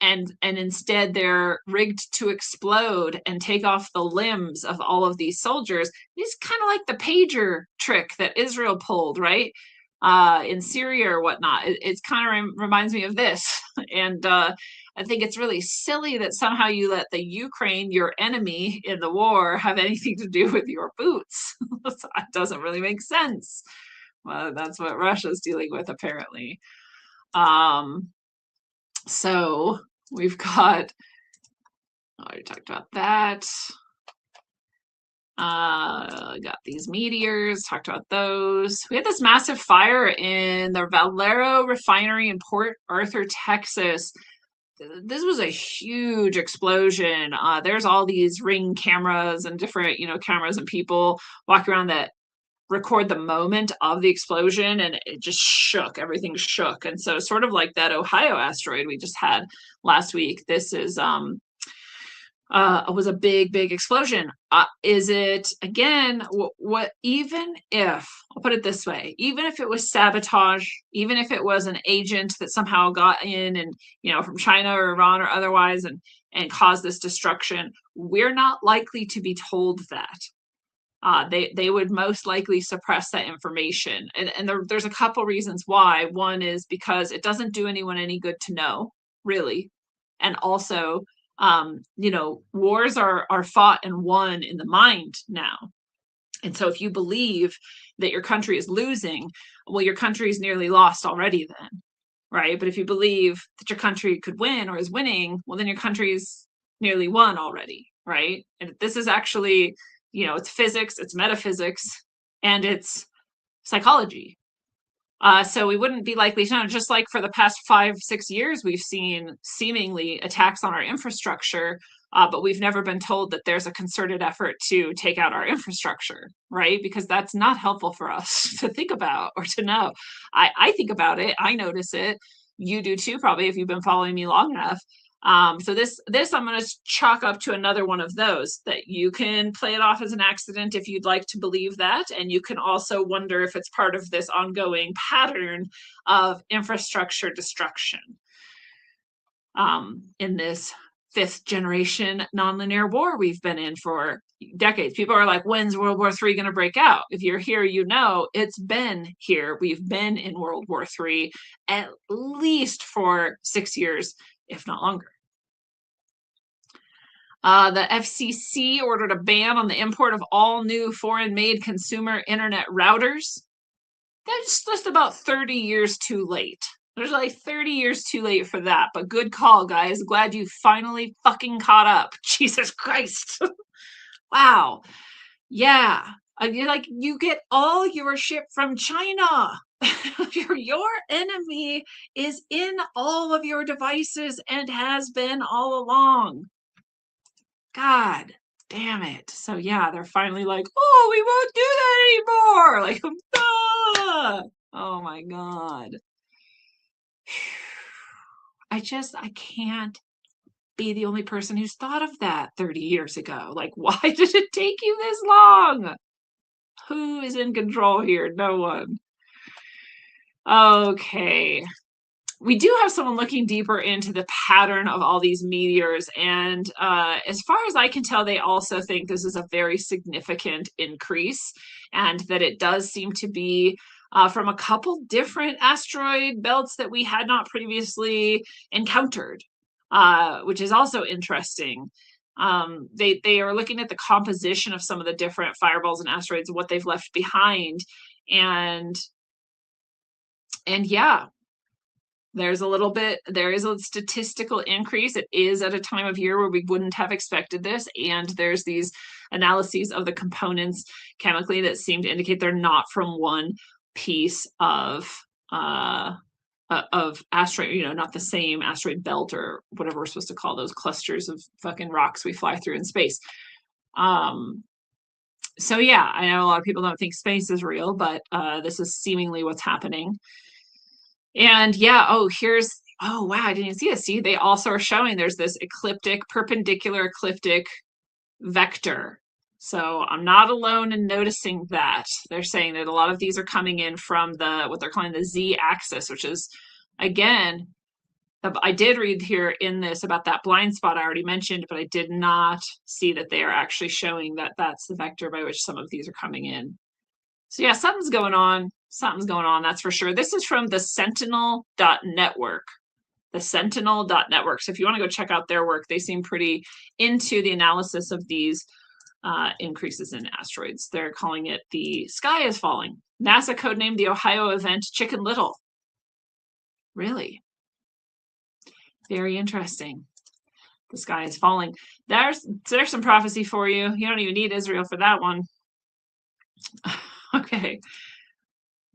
And instead they're rigged to explode and take off the limbs of all of these soldiers. It's kind of like the pager trick that Israel pulled, right? in Syria or whatnot. It's kind of reminds me of this. And I think it's really silly that somehow you let the Ukraine, your enemy in the war, have anything to do with your boots. That doesn't really make sense. Well, that's what Russia's dealing with, apparently. So we've got, I already talked about that. Got these meteors, talked about those. We had this massive fire in the Valero refinery in Port Arthur, Texas. This was a huge explosion. There's all these Ring cameras and different, cameras and people walking around that record the moment of the explosion, and it just shook. Everything shook. And so sort of like that Ohio asteroid we just had last week, this is was a big explosion. Is it, again, what even if, I'll put it this way, even if it was sabotage, even if it was an agent that somehow got in and, from China or Iran or otherwise and caused this destruction, we're not likely to be told that. They would most likely suppress that information. And there's a couple reasons why. One is because it doesn't do anyone any good to know, really. And also, wars are fought and won in the mind now. And so if you believe that your country is losing, well, your country is nearly lost already then, right? But if you believe that your country could win or is winning, well, then your country's nearly won already, right? And this is actually, it's physics, it's metaphysics, and it's psychology. So we wouldn't be likely to know, just like for the past 5-6 years, we've seen seemingly attacks on our infrastructure, but we've never been told that there's a concerted effort to take out our infrastructure, right? Because that's not helpful for us to think about or to know. I think about it. I notice it. You do too, probably, if you've been following me long enough. So this I'm going to chalk up to another one of those, that you can play it off as an accident if you'd like to believe that, and you can also wonder if it's part of this ongoing pattern of infrastructure destruction in this 5th generation nonlinear war we've been in for decades. People are like, when's World War III going to break out? If you're here, it's been here. We've been in World War III at least for 6 years, if not longer. The FCC ordered a ban on the import of all new foreign-made consumer internet routers. That's just about 30 years too late. There's like 30 years too late for that, but good call, guys. Glad you finally fucking caught up. Jesus Christ. Wow. Yeah. You get all your shit from China. Your enemy is in all of your devices and has been all along. God damn it. So yeah, they're finally like, oh, we won't do that anymore. Like, ah! Oh my God. I can't be the only person who's thought of that 30 years ago. Like, why did it take you this long? Who is in control here? No one. Okay. We do have someone looking deeper into the pattern of all these meteors, and as far as I can tell, they also think this is a very significant increase, and that it does seem to be from a couple different asteroid belts that we had not previously encountered, which is also interesting. They are looking at the composition of some of the different fireballs and asteroids and what they've left behind, and yeah. There is a statistical increase. It is at a time of year where we wouldn't have expected this. And there's these analyses of the components chemically that seem to indicate they're not from one piece of asteroid, not the same asteroid belt or whatever we're supposed to call those clusters of fucking rocks we fly through in space. So yeah, I know a lot of people don't think space is real, but this is seemingly what's happening. And yeah, oh wow, I didn't even see this. See, they also are showing there's this perpendicular ecliptic vector. So I'm not alone in noticing that. They're saying that a lot of these are coming in from what they're calling the z-axis, which is, again, I did read here in this about that blind spot I already mentioned, but I did not see that they are actually showing that that's the vector by which some of these are coming in. So yeah, something's going on. Something's going on, that's for sure. This is from the Sentinel.network. The Sentinel.network. So if you want to go check out their work, they seem pretty into the analysis of these increases in asteroids. They're calling it the sky is falling. NASA codenamed the Ohio event Chicken Little. Really? Very interesting. The sky is falling. There's some prophecy for you. You don't even need Israel for that one. Okay.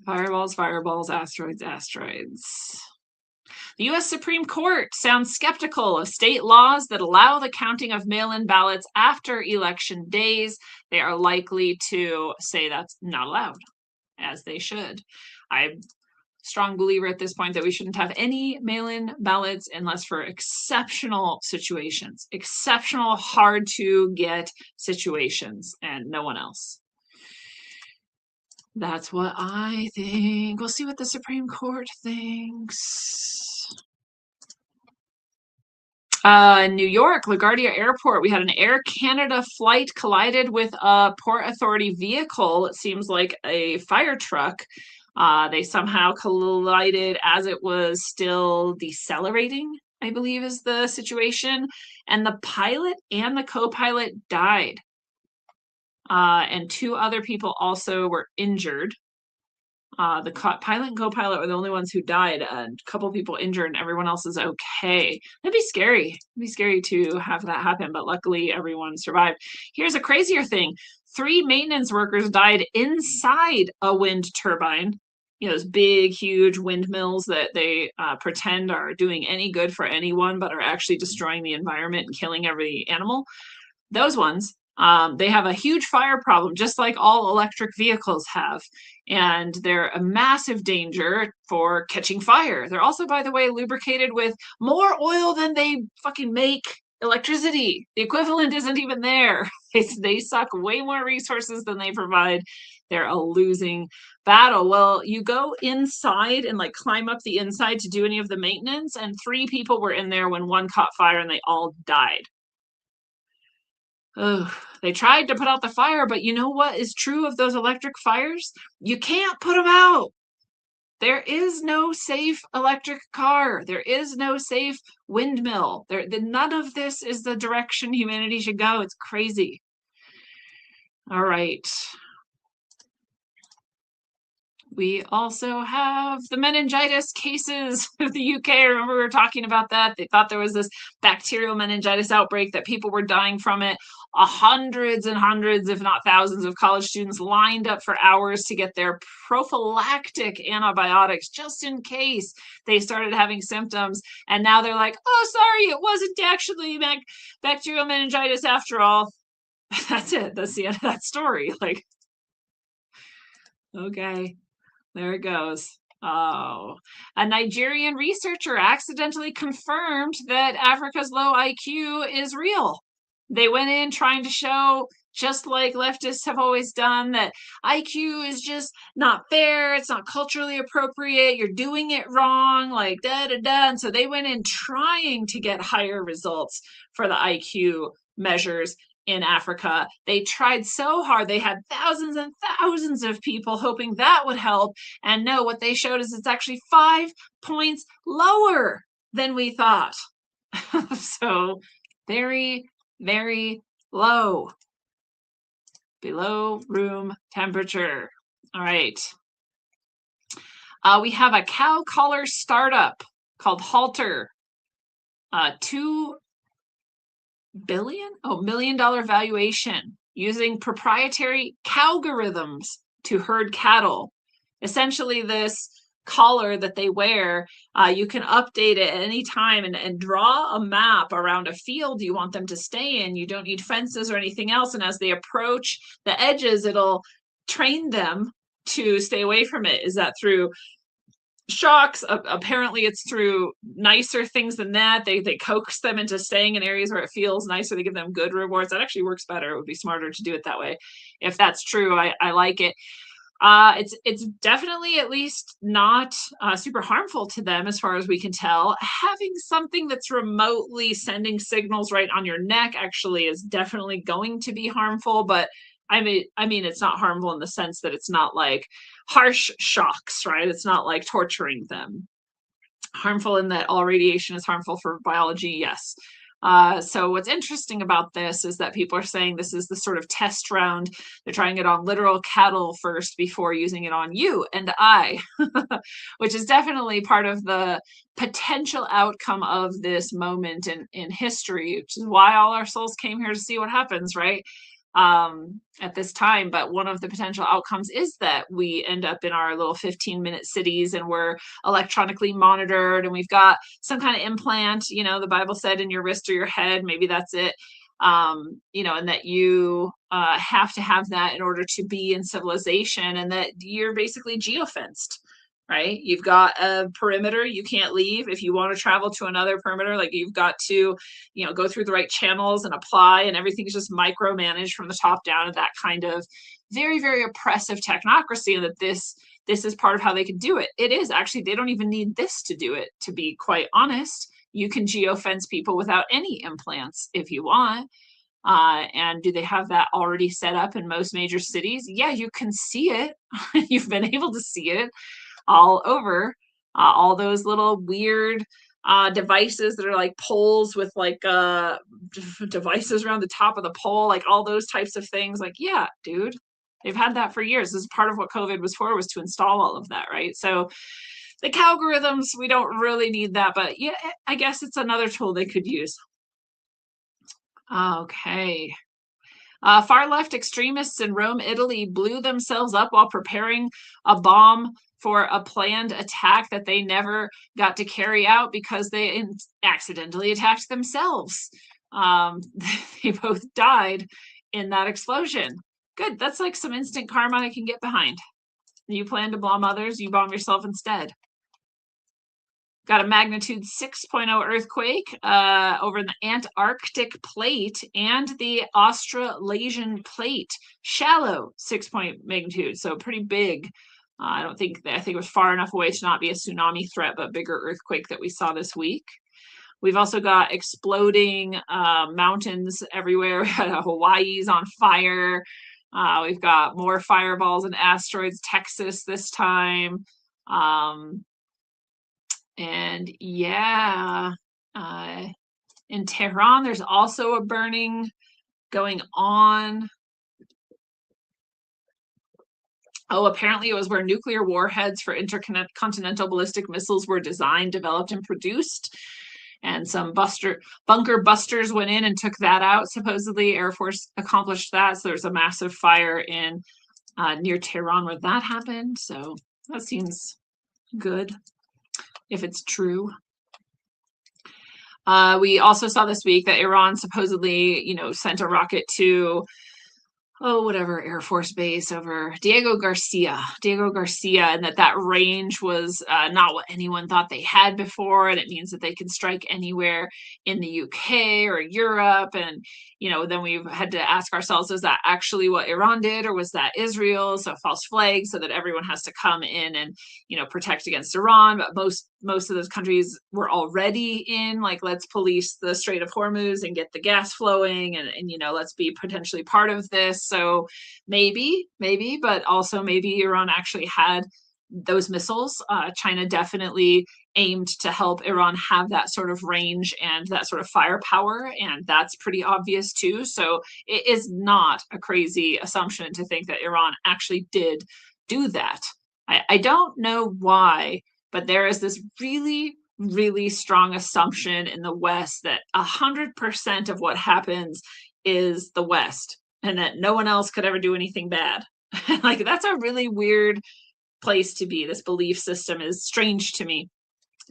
Fireballs, fireballs, asteroids, asteroids. The U.S. Supreme Court sounds skeptical of state laws that allow the counting of mail-in ballots after election days. They are likely to say that's not allowed, as they should. I'm a strong believer at this point that we shouldn't have any mail-in ballots unless for exceptional situations, exceptional hard to get situations, and no one else. That's what I think. We'll see what the Supreme Court thinks. New York, LaGuardia Airport, we had an Air Canada flight collided with a Port Authority vehicle. It seems like a fire truck. They somehow collided as it was still decelerating, I believe is the situation. And the pilot and the co-pilot died. And 2 other people also were injured. The pilot and co-pilot were the only ones who died. A couple people injured, and everyone else is okay. That'd be scary. It'd be scary to have that happen, but luckily everyone survived. Here's a crazier thing. 3 maintenance workers died inside a wind turbine. You know, those big, huge windmills that they pretend are doing any good for anyone, but are actually destroying the environment and killing every animal. Those ones. They have a huge fire problem, just like all electric vehicles have. And they're a massive danger for catching fire. They're also, by the way, lubricated with more oil than they fucking make electricity. The equivalent isn't even there. They suck way more resources than they provide. They're a losing battle. Well, you go inside and like climb up the inside to do any of the maintenance, and 3 people were in there when 1 caught fire and they all died. Oh, they tried to put out the fire, but you know what is true of those electric fires? You can't put them out. There is no safe electric car. There is no safe windmill. None of this is the direction humanity should go. It's crazy. All right. We also have the meningitis cases of the UK. Remember we were talking about that? They thought there was this bacterial meningitis outbreak, that people were dying from it. Hundreds and hundreds, if not thousands, of college students lined up for hours to get their prophylactic antibiotics just in case they started having symptoms. And now they're like, oh, sorry, it wasn't actually bacterial meningitis after all. That's it. That's the end of that story. Like, okay. There it goes. Oh, a Nigerian researcher accidentally confirmed that Africa's low IQ is real. They went in trying to show, just like leftists have always done, that IQ is just not fair. It's not culturally appropriate. You're doing it wrong, like da da da. And so they went in trying to get higher results for the IQ measures in Africa. They tried so hard. They had thousands and thousands of people hoping that would help. And no, what they showed is it's actually 5 points lower than we thought. So very, very low. Below room temperature. All right. We have a cow collar startup called Halter. $2 million valuation using proprietary cowgorithms to herd cattle. Essentially, this collar that they wear, you can update it at any time and draw a map around a field you want them to stay in. You don't need fences or anything else. And as they approach the edges, it'll train them to stay away from it. Is that through shocks? Apparently it's through nicer things than that. They coax them into staying in areas where it feels nicer. They give them good rewards. That actually works better. It would be smarter to do it that way. If that's true, I like it. It's definitely at least not super harmful to them as far as we can tell. Having something that's remotely sending signals right on your neck actually is definitely going to be harmful, but I mean, it's not harmful in the sense that it's not like harsh shocks, right? It's not like torturing them. Harmful in that all radiation is harmful for biology, yes. So what's interesting about this is that people are saying this is the sort of test round. They're trying it on literal cattle first before using it on you and I, which is definitely part of the potential outcome of this moment in history, which is why all our souls came here to see what happens, right? At this time. But one of the potential outcomes is that we end up in our little 15-minute cities and we're electronically monitored and we've got some kind of implant, you know, the Bible said in your wrist or your head, maybe that's it. You know, and that you have to have that in order to be in civilization, and that you're basically geofenced, right? You've got a perimeter you can't leave. If you want to travel to another perimeter, like you've got to, you know, go through the right channels and apply, and everything's just micromanaged from the top down, and that kind of very, very oppressive technocracy, and that this is part of how they can do it. It is actually, they don't even need this to do it, to be quite honest. You can geofence people without any implants if you want. And do they have that already set up in most major cities? Yeah, you can see it. You've been able to see it all over. All those little weird devices that are like poles with like devices around the top of the pole, like all those types of things. Like, yeah, dude, they've had that for years. This is part of what COVID was for, was to install all of that, right? So the algorithms, we don't really need that, but yeah, I guess it's another tool they could use. Okay. Far left extremists in Rome, Italy blew themselves up while preparing a bomb for a planned attack that they never got to carry out because they accidentally attacked themselves. They both died in that explosion. Good. That's like some instant karma I can get behind. You plan to bomb others, you bomb yourself instead. Got a magnitude 6.0 earthquake over the Antarctic plate and the Australasian plate. Shallow 6-point magnitude, so pretty big. I think it was far enough away to not be a tsunami threat, but bigger earthquake that we saw this week. We've also got exploding mountains everywhere. Hawaii's on fire. We've got more fireballs and asteroids. Texas this time. And yeah, in Tehran, there's also a burning going on. Oh, apparently it was where nuclear warheads for intercontinental ballistic missiles were designed, developed, and produced. And some bunker busters went in and took that out. Supposedly, Air Force accomplished that. So there's a massive fire in near Tehran where that happened. So that seems good, if it's true. We also saw this week that Iran supposedly, you know, sent a rocket to, whatever Air Force base over Diego Garcia, and that range was not what anyone thought they had before, and it means that they can strike anywhere in the UK or Europe. And you know, then we've had to ask ourselves, is that actually what Iran did, or was that Israel? So false flag, so that everyone has to come in and, you know, protect against Iran. But most of those countries were already in, like, let's police the Strait of Hormuz and get the gas flowing, and you know, let's be potentially part of this. So maybe, but also maybe Iran actually had those missiles. China definitely aimed to help Iran have that sort of range and that sort of firepower, and that's pretty obvious too. So it is not a crazy assumption to think that Iran actually did do that. I don't know why, but there is this really, really strong assumption in the West that 100% of what happens is the West, and that no one else could ever do anything bad. Like, that's a really weird place to be. This belief system is strange to me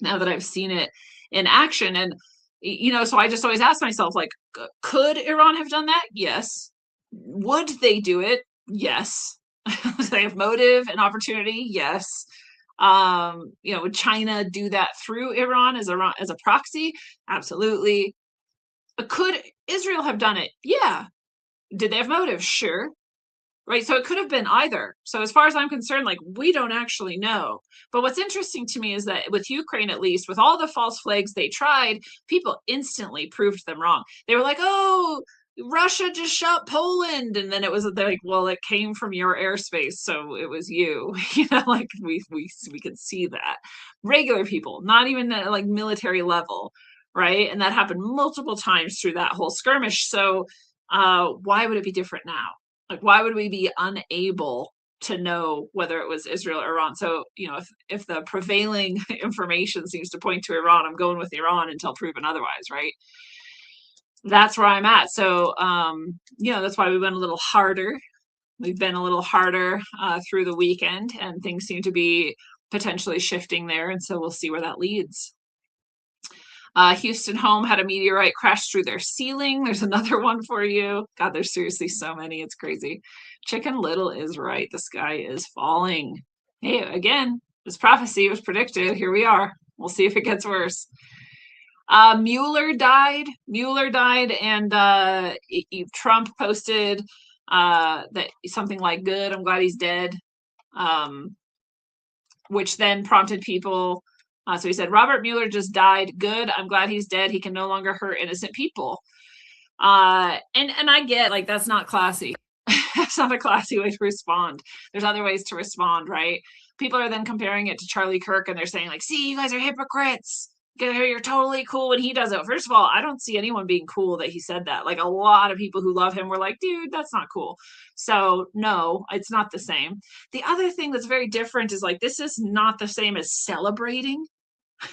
now that I've seen it in action. And, you know, so I just always ask myself, like, could Iran have done that? Yes. Would they do it? Yes. Do they have motive and opportunity? Yes. You know, would China do that through Iran as a proxy? Absolutely. But could Israel have done it? Yeah. Did they have motive? Sure. Right. So it could have been either. So as far as I'm concerned, like, we don't actually know. But what's interesting to me is that with Ukraine, at least, with all the false flags they tried, people instantly proved them wrong. They were like, oh, Russia just shot Poland, and then it was like, well, it came from your airspace, so it was you. Like we could see that. Regular people, not even at like military level, right? And that happened multiple times through that whole skirmish. So why would it be different now? Like, why would we be unable to know whether it was Israel or Iran? So, if the prevailing information seems to point to Iran, I'm going with Iran until proven otherwise, right? That's where I'm at. So, that's why we went a little harder. We've been a little harder through the weekend, and things seem to be potentially shifting there. And so we'll see where that leads. Houston home had a meteorite crash through their ceiling. There's another one for you. God, there's seriously so many. It's crazy. Chicken Little is right. The sky is falling. Hey, again, this prophecy was predicted. Here we are. We'll see if it gets worse. Mueller died, and Trump posted that something like "good, I'm glad he's dead," which then prompted people. So he said, "Robert Mueller just died. Good, I'm glad he's dead. He can no longer hurt innocent people." And I get, like, that's not classy. That's not a classy way to respond. There's other ways to respond, right? People are then comparing it to Charlie Kirk, and they're saying, like, "See, you guys are hypocrites. You're totally cool when he does it." First of all, I don't see anyone being cool that he said that. Like, a lot of people who love him were like, "Dude, that's not cool." So no, it's not the same. The other thing that's very different is, like, this is not the same as celebrating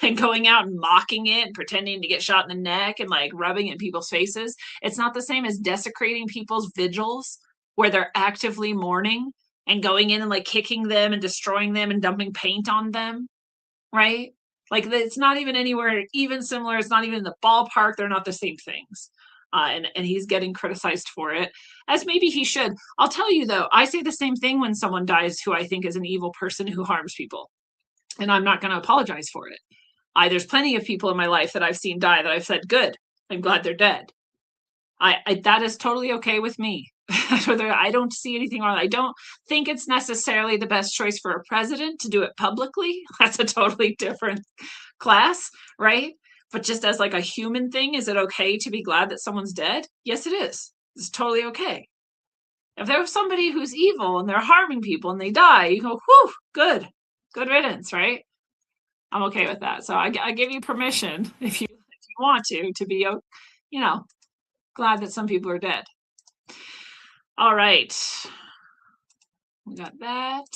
and going out and mocking it and pretending to get shot in the neck and like rubbing it in people's faces. It's not the same as desecrating people's vigils where they're actively mourning and going in and like kicking them and destroying them and dumping paint on them, right? Like, it's not even anywhere even similar. It's not even in the ballpark. They're not the same things. And he's getting criticized for it, as maybe he should. I'll tell you, though, I say the same thing when someone dies who I think is an evil person who harms people. And I'm not going to apologize for it. There's plenty of people in my life that I've seen die that I've said, "Good, I'm glad they're dead." That is totally okay with me. I don't see anything wrong. I don't think it's necessarily the best choice for a president to do it publicly. That's a totally different class, right? But just as like a human thing, is it okay to be glad that someone's dead? Yes, it is. It's totally okay. If there's somebody who's evil and they're harming people and they die, you go, "Whew, good riddance," right? I'm okay with that. So I give you permission if you want to be, glad that some people are dead. All right. We got that.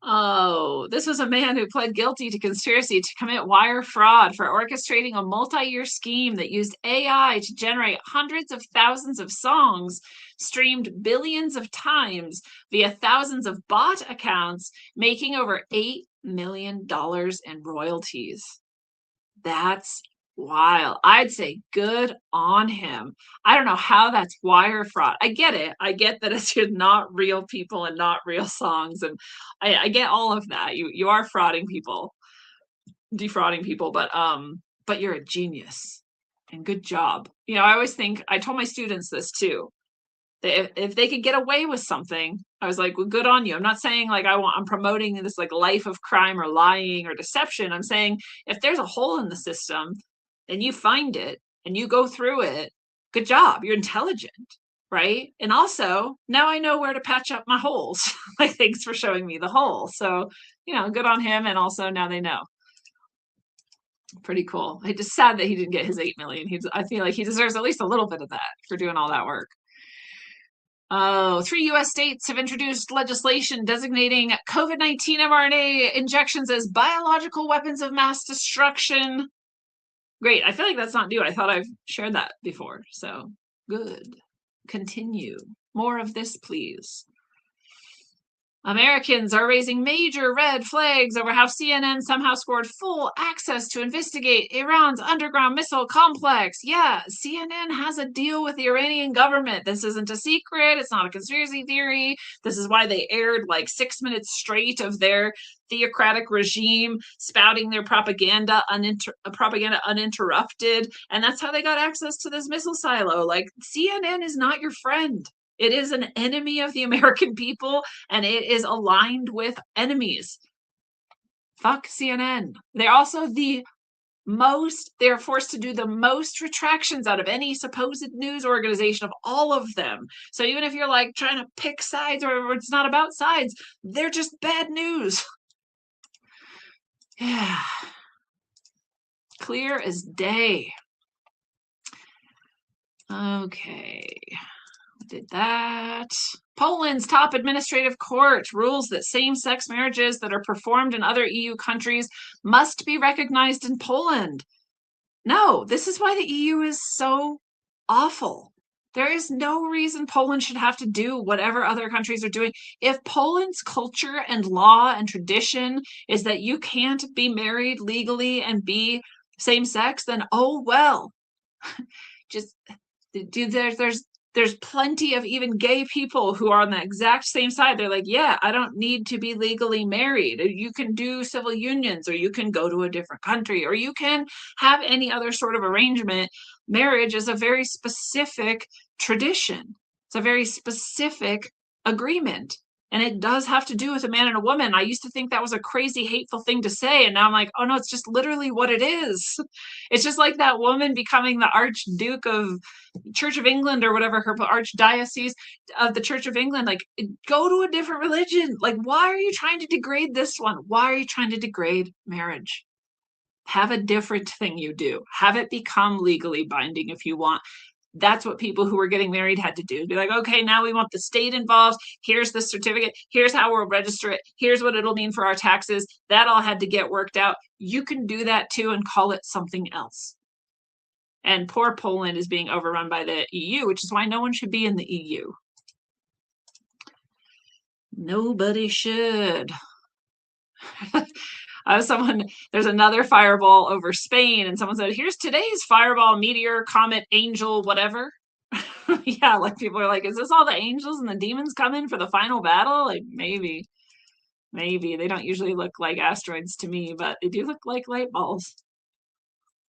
Oh, this was a man who pled guilty to conspiracy to commit wire fraud for orchestrating a multi-year scheme that used AI to generate hundreds of thousands of songs streamed billions of times via thousands of bot accounts, making over $8 million in royalties. That's wild. I'd say good on him. I don't know how that's wire fraud. I get it. I get that it's not real people and not real songs, and I get all of that. You are defrauding people, but you're a genius, and good job. I always think, I told my students this too, that if they could get away with something, I was like, well, good on you. I'm not saying like I'm promoting this like life of crime or lying or deception. I'm saying if there's a hole in the system and you find it and you go through it, good job. You're intelligent, right? And also, now I know where to patch up my holes. Like, thanks for showing me the hole. So, good on him. And also now they know. Pretty cool. It's just sad that he didn't get his 8 million. I feel like he deserves at least a little bit of that for doing all that work. 3 U.S. states have introduced legislation designating COVID-19 mRNA injections as biological weapons of mass destruction. Great. I feel like that's not new. I thought I've shared that before. So good. Continue. More of this, please. Americans are raising major red flags over how CNN somehow scored full access to investigate Iran's underground missile complex. Yeah, CNN has a deal with the Iranian government. This isn't a secret. It's not a conspiracy theory. This is why they aired like 6 minutes straight of their theocratic regime spouting their propaganda uninterrupted. And that's how they got access to this missile silo. Like, CNN is not your friend. It is an enemy of the American people, and it is aligned with enemies. Fuck CNN. They're also the they're forced to do the most retractions out of any supposed news organization of all of them. So even if you're like trying to pick sides or it's not about sides, they're just bad news. Yeah. Clear as day. Okay. Did that. Poland's top administrative court rules that same-sex marriages that are performed in other EU countries must be recognized in Poland. No, this is why the EU is so awful. There is no reason Poland should have to do whatever other countries are doing. If Poland's culture and law and tradition is that you can't be married legally and be same-sex, then oh well. Just there's plenty of even gay people who are on the exact same side. They're like, yeah, I don't need to be legally married. You can do civil unions, or you can go to a different country, or you can have any other sort of arrangement. Marriage is a very specific tradition. It's a very specific agreement. And it does have to do with a man and a woman. I used to think that was a crazy, hateful thing to say. And now I'm like, oh no, it's just literally what it is. It's just like that woman becoming the Archduke of Church of England or whatever, her archdiocese of the Church of England. Like, go to a different religion. Like, why are you trying to degrade this one? Why are you trying to degrade marriage? Have a different thing you do. Have it become legally binding if you want. That's what people who were getting married had to do. Be like, okay, now we want the state involved. Here's the certificate. Here's how we'll register it. Here's what it'll mean for our taxes. That all had to get worked out. You can do that too and call it something else. And poor Poland is being overrun by the EU, which is why no one should be in the EU. Nobody should. There's another fireball over Spain, and someone said, here's today's fireball, meteor, comet, angel, whatever. Yeah, like people are like, is this all the angels and the demons coming for the final battle? Like, maybe. They don't usually look like asteroids to me, but they do look like light balls.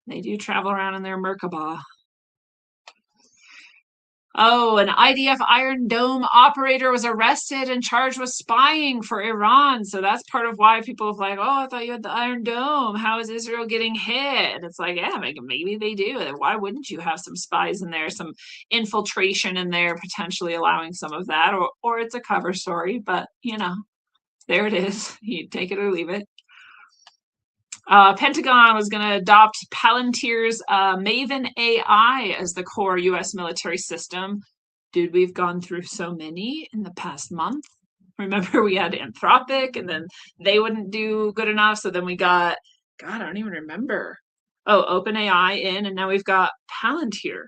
They do travel around in their Merkaba. Oh, an IDF Iron Dome operator was arrested and charged with spying for Iran. So that's part of why people are like, oh, I thought you had the Iron Dome. How is Israel getting hit? And it's like, yeah, maybe they do. Why wouldn't you have some spies in there, some infiltration in there, potentially allowing some of that? Or it's a cover story, but, there it is. You take it or leave it. Pentagon was going to adopt Palantir's Maven AI as the core U.S. military system. Dude, we've gone through so many in the past month. Remember, we had Anthropic, and then they wouldn't do good enough. So then we got, God, I don't even remember. Oh, OpenAI in, and now we've got Palantir.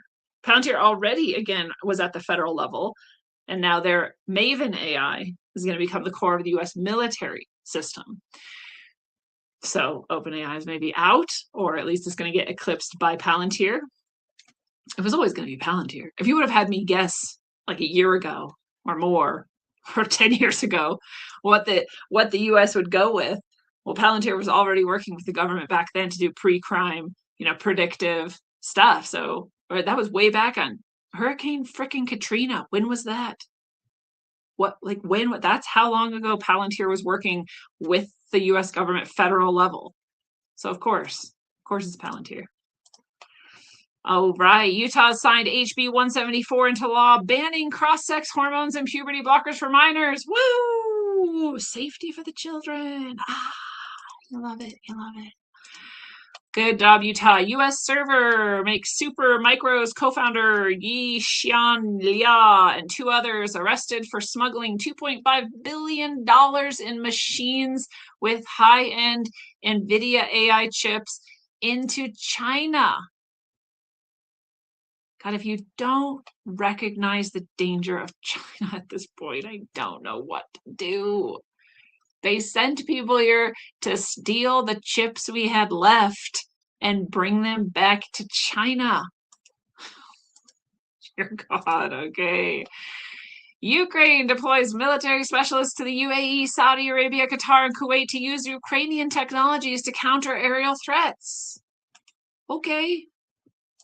Palantir already, again, was at the federal level, and now their Maven AI is going to become the core of the U.S. military system. So OpenAI is maybe out, or at least it's going to get eclipsed by Palantir. It was always going to be Palantir. If you would have had me guess like a year ago or more, or 10 years ago, what the US would go with, well, Palantir was already working with the government back then to do pre-crime, predictive stuff. So that was way back on Hurricane frickin' Katrina. When was that? That's how long ago Palantir was working with the US government federal level. So of course it's Palantir. Oh, right. Utah signed HB 174 into law, banning cross-sex hormones and puberty blockers for minors. Woo! Safety for the children. You love it. Good job, Utah. U.S. server makes Super Micro's co-founder Yi Xian Lia and 2 others arrested for smuggling $2.5 billion in machines with high-end NVIDIA AI chips into China. God, if you don't recognize the danger of China at this point, I don't know what to do. They sent people here to steal the chips we had left and bring them back to China. Dear God, okay. Ukraine deploys military specialists to the UAE, Saudi Arabia, Qatar, and Kuwait to use Ukrainian technologies to counter aerial threats. Okay.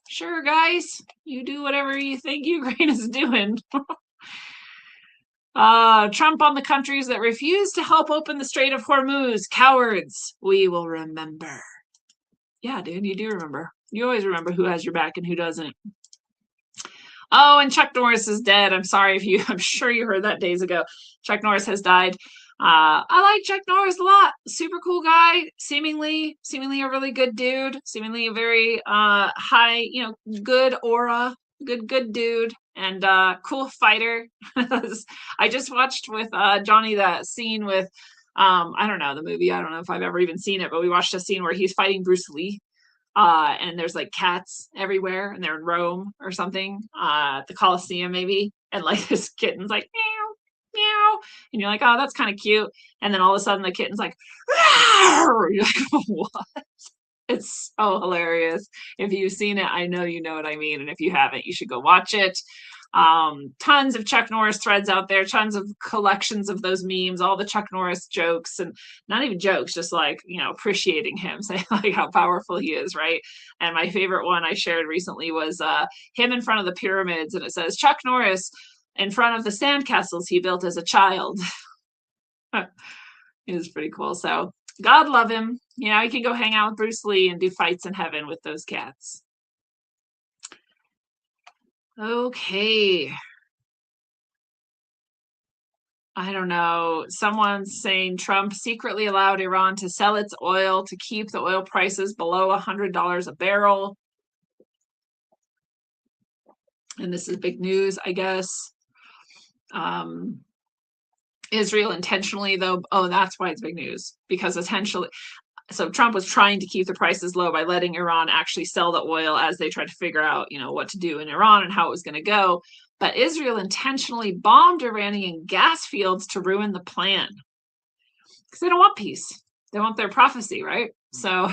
Sure, guys. You do whatever you think Ukraine is doing. Trump on the countries that refuse to help open the Strait of Hormuz. Cowards, we will remember. Yeah, dude, you do remember. You always remember who has your back and who doesn't. Oh, and Chuck Norris is dead. I'm sorry if you, I'm sure you heard that days ago. Chuck Norris has died. I like Chuck Norris a lot. Super cool guy, seemingly a really good dude, seemingly a very high, good aura, good dude, and cool fighter. I just watched with Johnny that scene with I don't know the movie. I don't know if I've ever even seen it, but we watched a scene where he's fighting Bruce Lee, and there's like cats everywhere, and they're in Rome or something, the Colosseum maybe, and like this kitten's like meow meow, and you're like, oh, that's kind of cute, and then all of a sudden the kitten's like, you're like, what? It's so hilarious. If you've seen it, I know you know what I mean, and if you haven't, you should go watch it. Tons of Chuck Norris threads out there, tons of collections of those memes, all the Chuck Norris jokes, and not even jokes, just like, appreciating him, saying like how powerful he is, right? And my favorite one I shared recently was him in front of the pyramids, and it says Chuck Norris in front of the sandcastles he built as a child. It was pretty cool. So God love him. He can go hang out with Bruce Lee and do fights in heaven with those cats. Okay. I don't know. Someone's saying Trump secretly allowed Iran to sell its oil to keep the oil prices below $100 a barrel. And this is big news, I guess. Israel intentionally, though. Oh, that's why it's big news. Because essentially, so Trump was trying to keep the prices low by letting Iran actually sell the oil as they tried to figure out, what to do in Iran and how it was going to go. But Israel intentionally bombed Iranian gas fields to ruin the plan. Because they don't want peace. They want their prophecy, right? So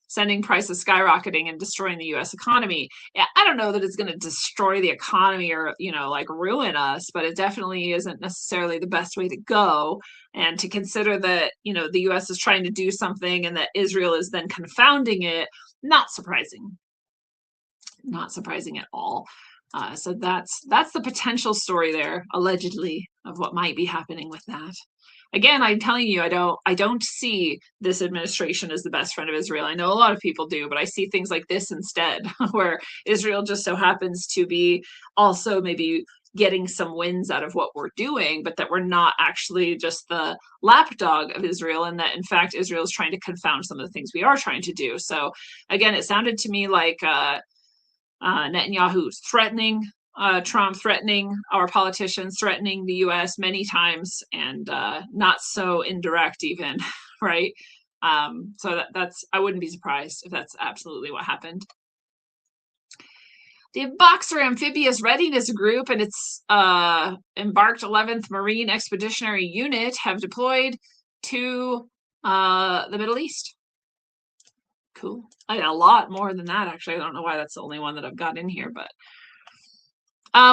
sending prices skyrocketing and destroying the US economy. I don't know that it's going to destroy the economy or, like ruin us, but it definitely isn't necessarily the best way to go. And to consider that, the US is trying to do something and that Israel is then confounding it, not surprising. Not surprising at all. So that's the potential story there, allegedly, of what might be happening with that. Again, I'm telling you, I don't see this administration as the best friend of Israel. I know a lot of people do, but I see things like this instead, where Israel just so happens to be also maybe getting some wins out of what we're doing, but that we're not actually just the lapdog of Israel, and that in fact Israel is trying to confound some of the things we are trying to do. So again, it sounded to me like Netanyahu's threatening Trump, threatening our politicians, threatening the US many times, and not so indirect even, right? So that's, I wouldn't be surprised if that's absolutely what happened. The Boxer Amphibious Readiness Group and its embarked 11th Marine Expeditionary Unit have deployed to the Middle East. Cool. I got a lot more than that, actually. I don't know why that's the only one that I've got in here, but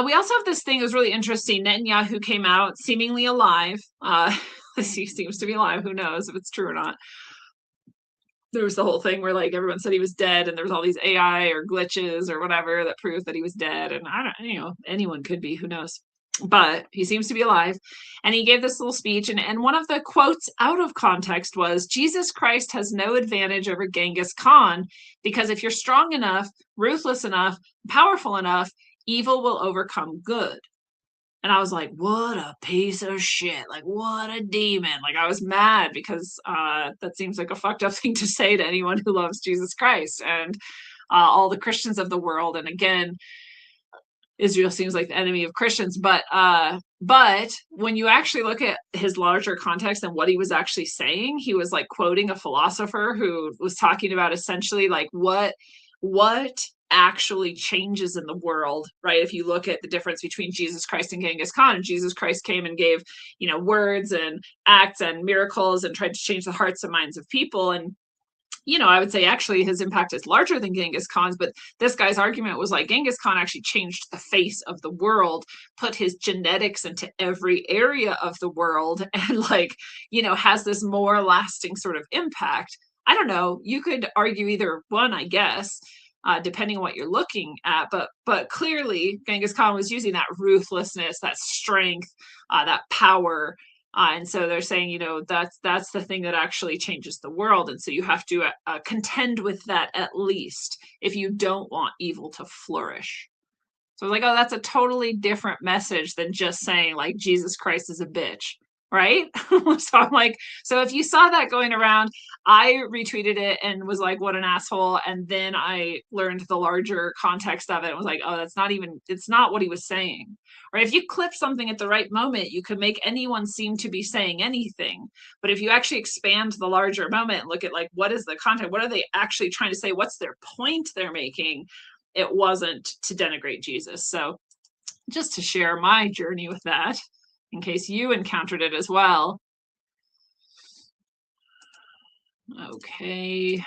we also have this thing that was really interesting. Netanyahu came out seemingly alive. He seems to be alive. Who knows if it's true or not. There was the whole thing where like everyone said he was dead, and there was all these AI or glitches or whatever that proved that he was dead. And I don't, anyone could be, who knows. But he seems to be alive. And he gave this little speech, and one of the quotes out of context was, Jesus Christ has no advantage over Genghis Khan, because if you're strong enough, ruthless enough, powerful enough, evil will overcome good. And I was like, what a piece of shit. Like, what a demon. Like, I was mad because that seems like a fucked up thing to say to anyone who loves Jesus Christ and all the Christians of the world. And again, Israel seems like the enemy of Christians. But when you actually look at his larger context and what he was actually saying, he was like quoting a philosopher who was talking about essentially like what actually changes in the world, right? If you look at the difference between Jesus Christ and Genghis Khan, and Jesus Christ came and gave, words and acts and miracles and tried to change the hearts and minds of people. And, I would say actually his impact is larger than Genghis Khan's, but this guy's argument was like Genghis Khan actually changed the face of the world, put his genetics into every area of the world, and has this more lasting sort of impact. I don't know. You could argue either one, I guess. Depending on what you're looking at, but clearly Genghis Khan was using that ruthlessness, that strength, that power And so they're saying, that's the thing that actually changes the world. And so you have to contend with that at least if you don't want evil to flourish. So I was like, oh, that's a totally different message than just saying like Jesus Christ is a bitch, right? So I'm like, so if you saw that going around, I retweeted it and was like, what an asshole. And then I learned the larger context of it and was like, oh, it's not what he was saying. Or if you clip something at the right moment, you could make anyone seem to be saying anything. But if you actually expand the larger moment and look at like, what is the content? What are they actually trying to say? What's their point they're making? It wasn't to denigrate Jesus. So just to share my journey with that, in case you encountered it as well. Okay.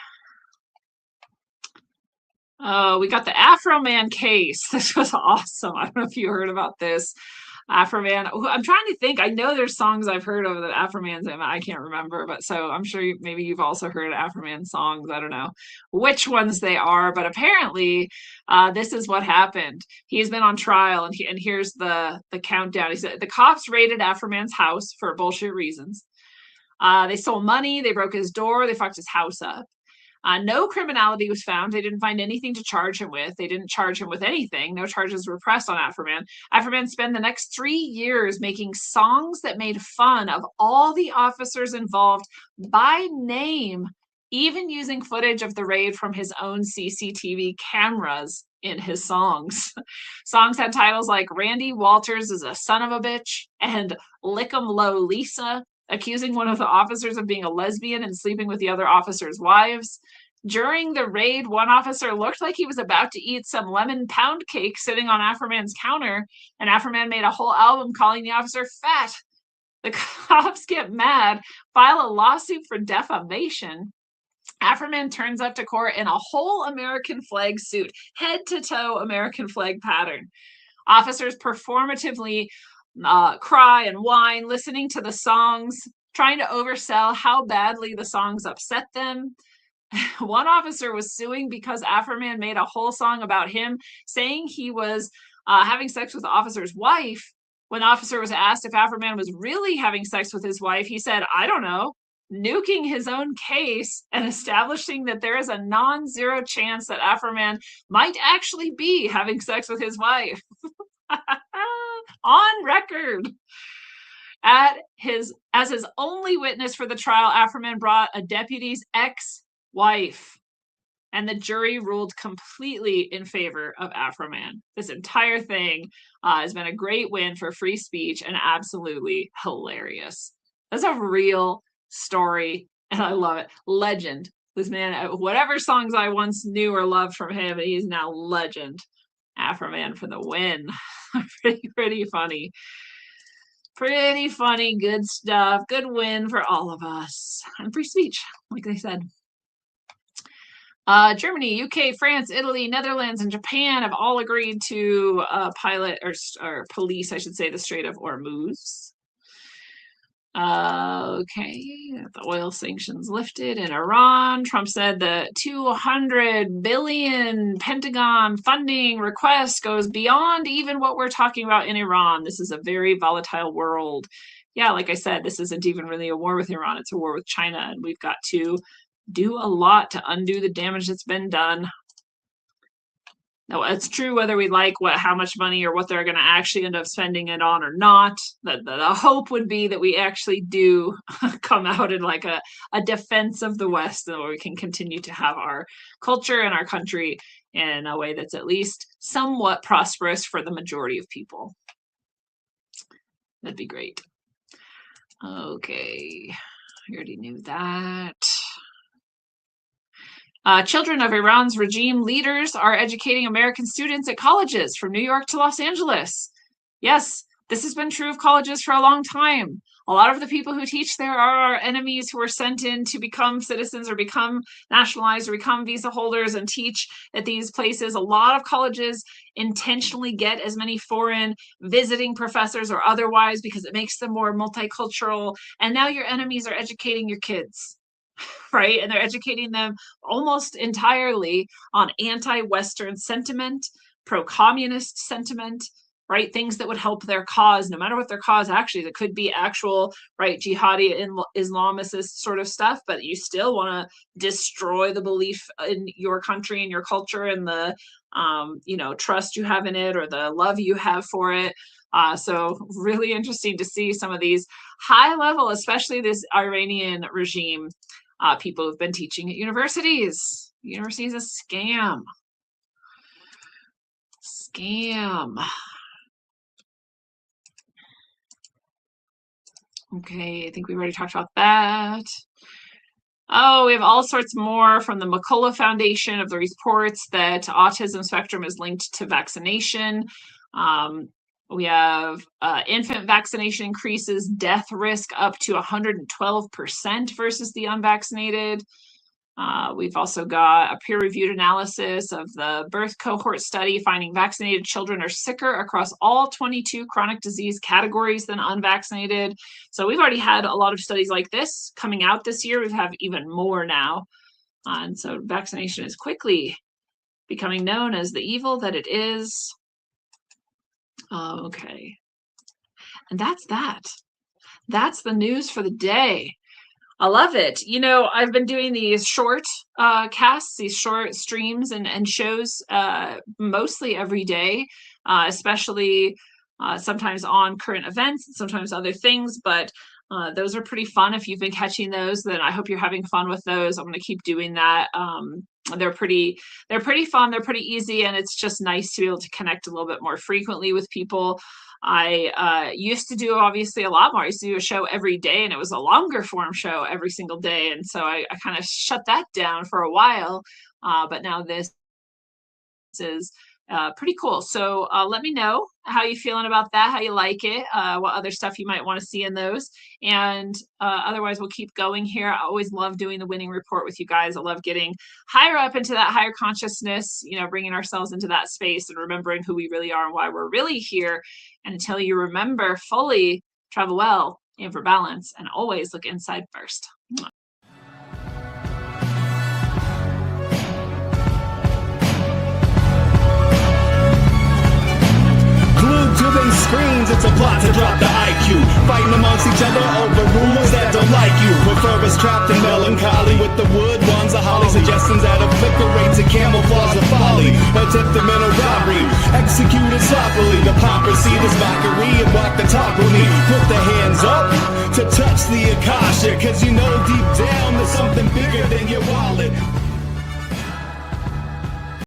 Oh, we got the Afro Man case. This was awesome. I don't know if you heard about this. Afro Man. I'm trying to think. I know there's songs I've heard of that Afro Man's in. I can't remember, but so I'm sure maybe you've also heard Afro Man songs. I don't know which ones they are, but apparently, this is what happened. He's been on trial, and here's the countdown. He said the cops raided Afro Man's house for bullshit reasons. They stole money. They broke his door. They fucked his house up. No criminality was found. They didn't find anything to charge him with. They didn't charge him with anything. No charges were pressed on Afroman. Afroman spent the next 3 years making songs that made fun of all the officers involved by name, even using footage of the raid from his own CCTV cameras in his songs. Songs had titles like Randy Walters is a son of a bitch and Lick 'em Low Lisa, accusing one of the officers of being a lesbian and sleeping with the other officers' wives. During the raid, one officer looked like he was about to eat some lemon pound cake sitting on Afroman's counter, and Afroman made a whole album calling the officer fat. The cops get mad, file a lawsuit for defamation. Afroman turns up to court in a whole American flag suit, head to toe American flag pattern. Officers performatively cry and whine, listening to the songs, trying to oversell how badly the songs upset them. One officer was suing because Afroman made a whole song about him, saying he was having sex with the officer's wife. When the officer was asked if Afroman was really having sex with his wife, he said, I don't know, nuking his own case and establishing that there is a non-zero chance that Afroman might actually be having sex with his wife. On record. As his only witness for the trial, Afroman brought a deputy's ex-wife, and the jury ruled completely in favor of Afroman. This entire thing has been a great win for free speech and absolutely hilarious. That's a real story, and I love it. Legend. This man, whatever songs I once knew or loved from him, he's now legend. Afroman for the win. pretty funny. Pretty funny, good stuff. Good win for all of us. And free speech, like they said. Germany, UK, France, Italy, Netherlands, and Japan have all agreed to pilot or police, I should say, the Strait of Hormuz. Okay, the oil sanctions lifted in Iran. Trump said the 200 billion Pentagon funding request goes beyond even what we're talking about in Iran. This is a very volatile world. Yeah, like I said, this isn't even really a war with Iran. It's a war with China, and we've got to do a lot to undo the damage that's been done. Now, it's true whether we like how much money or what they're going to actually end up spending it on or not. The hope would be that we actually do come out in like a defense of the West, and where we can continue to have our culture and our country in a way that's at least somewhat prosperous for the majority of people. That'd be great. Okay, I already knew that. Children of Iran's regime leaders are educating American students at colleges from New York to Los Angeles. Yes, this has been true of colleges for a long time. A lot of the people who teach there are our enemies who are sent in to become citizens or become nationalized or become visa holders and teach at these places. A lot of colleges intentionally get as many foreign visiting professors or otherwise because it makes them more multicultural. And now your enemies are educating your kids. Right? And they're educating them almost entirely on anti-Western sentiment, pro-communist sentiment, right? Things that would help their cause, no matter what their cause actually. It could be actual, right, jihadi Islamicist sort of stuff, but you still want to destroy the belief in your country and your culture and the trust you have in it or the love you have for it. So really interesting to see some of these high level, especially this Iranian regime, people who've been teaching at universities. University is a scam. Okay, I think we already talked about that. Oh, we have all sorts more from the McCullough Foundation of the reports that autism spectrum is linked to vaccination. We have infant vaccination increases death risk up to 112% versus the unvaccinated. We've also got a peer-reviewed analysis of the birth cohort study finding vaccinated children are sicker across all 22 chronic disease categories than unvaccinated. So we've already had a lot of studies like this coming out this year. We have even more now. And so vaccination is quickly becoming known as the evil that it is. Okay. And that's that. That's the news for the day. I love it. I've been doing these short casts, these short streams and shows mostly every day, especially sometimes on current events and sometimes other things. But those are pretty fun. If you've been catching those, then I hope you're having fun with those. I'm going to keep doing that. They're pretty fun. They're pretty easy. And it's just nice to be able to connect a little bit more frequently with people. I used to do obviously a lot more. I used to do a show every day, and it was a longer form show every single day. And so I kind of shut that down for a while. But now this is pretty cool. So let me know how you feeling about that, how you like it, what other stuff you might want to see in those. And otherwise, we'll keep going here. I always love doing the winning report with you guys. I love getting higher up into that higher consciousness, bringing ourselves into that space and remembering who we really are and why we're really here. And until you remember fully, travel well, aim for balance, and always look inside first. Glued to these screens, it's a plot to drop the IQ. Fighting amongst each other over rumors that don't like you. Prefer us trapped in melancholy with the wood ones, the holly suggestions that obliterate to camouflage the folly. Attempted mental robbery, executed sloppily. Hypocrisy, this mockery, and walk the talk with me. Put the hands up to touch the Akasha, cause you know deep down there's something bigger than your wallet.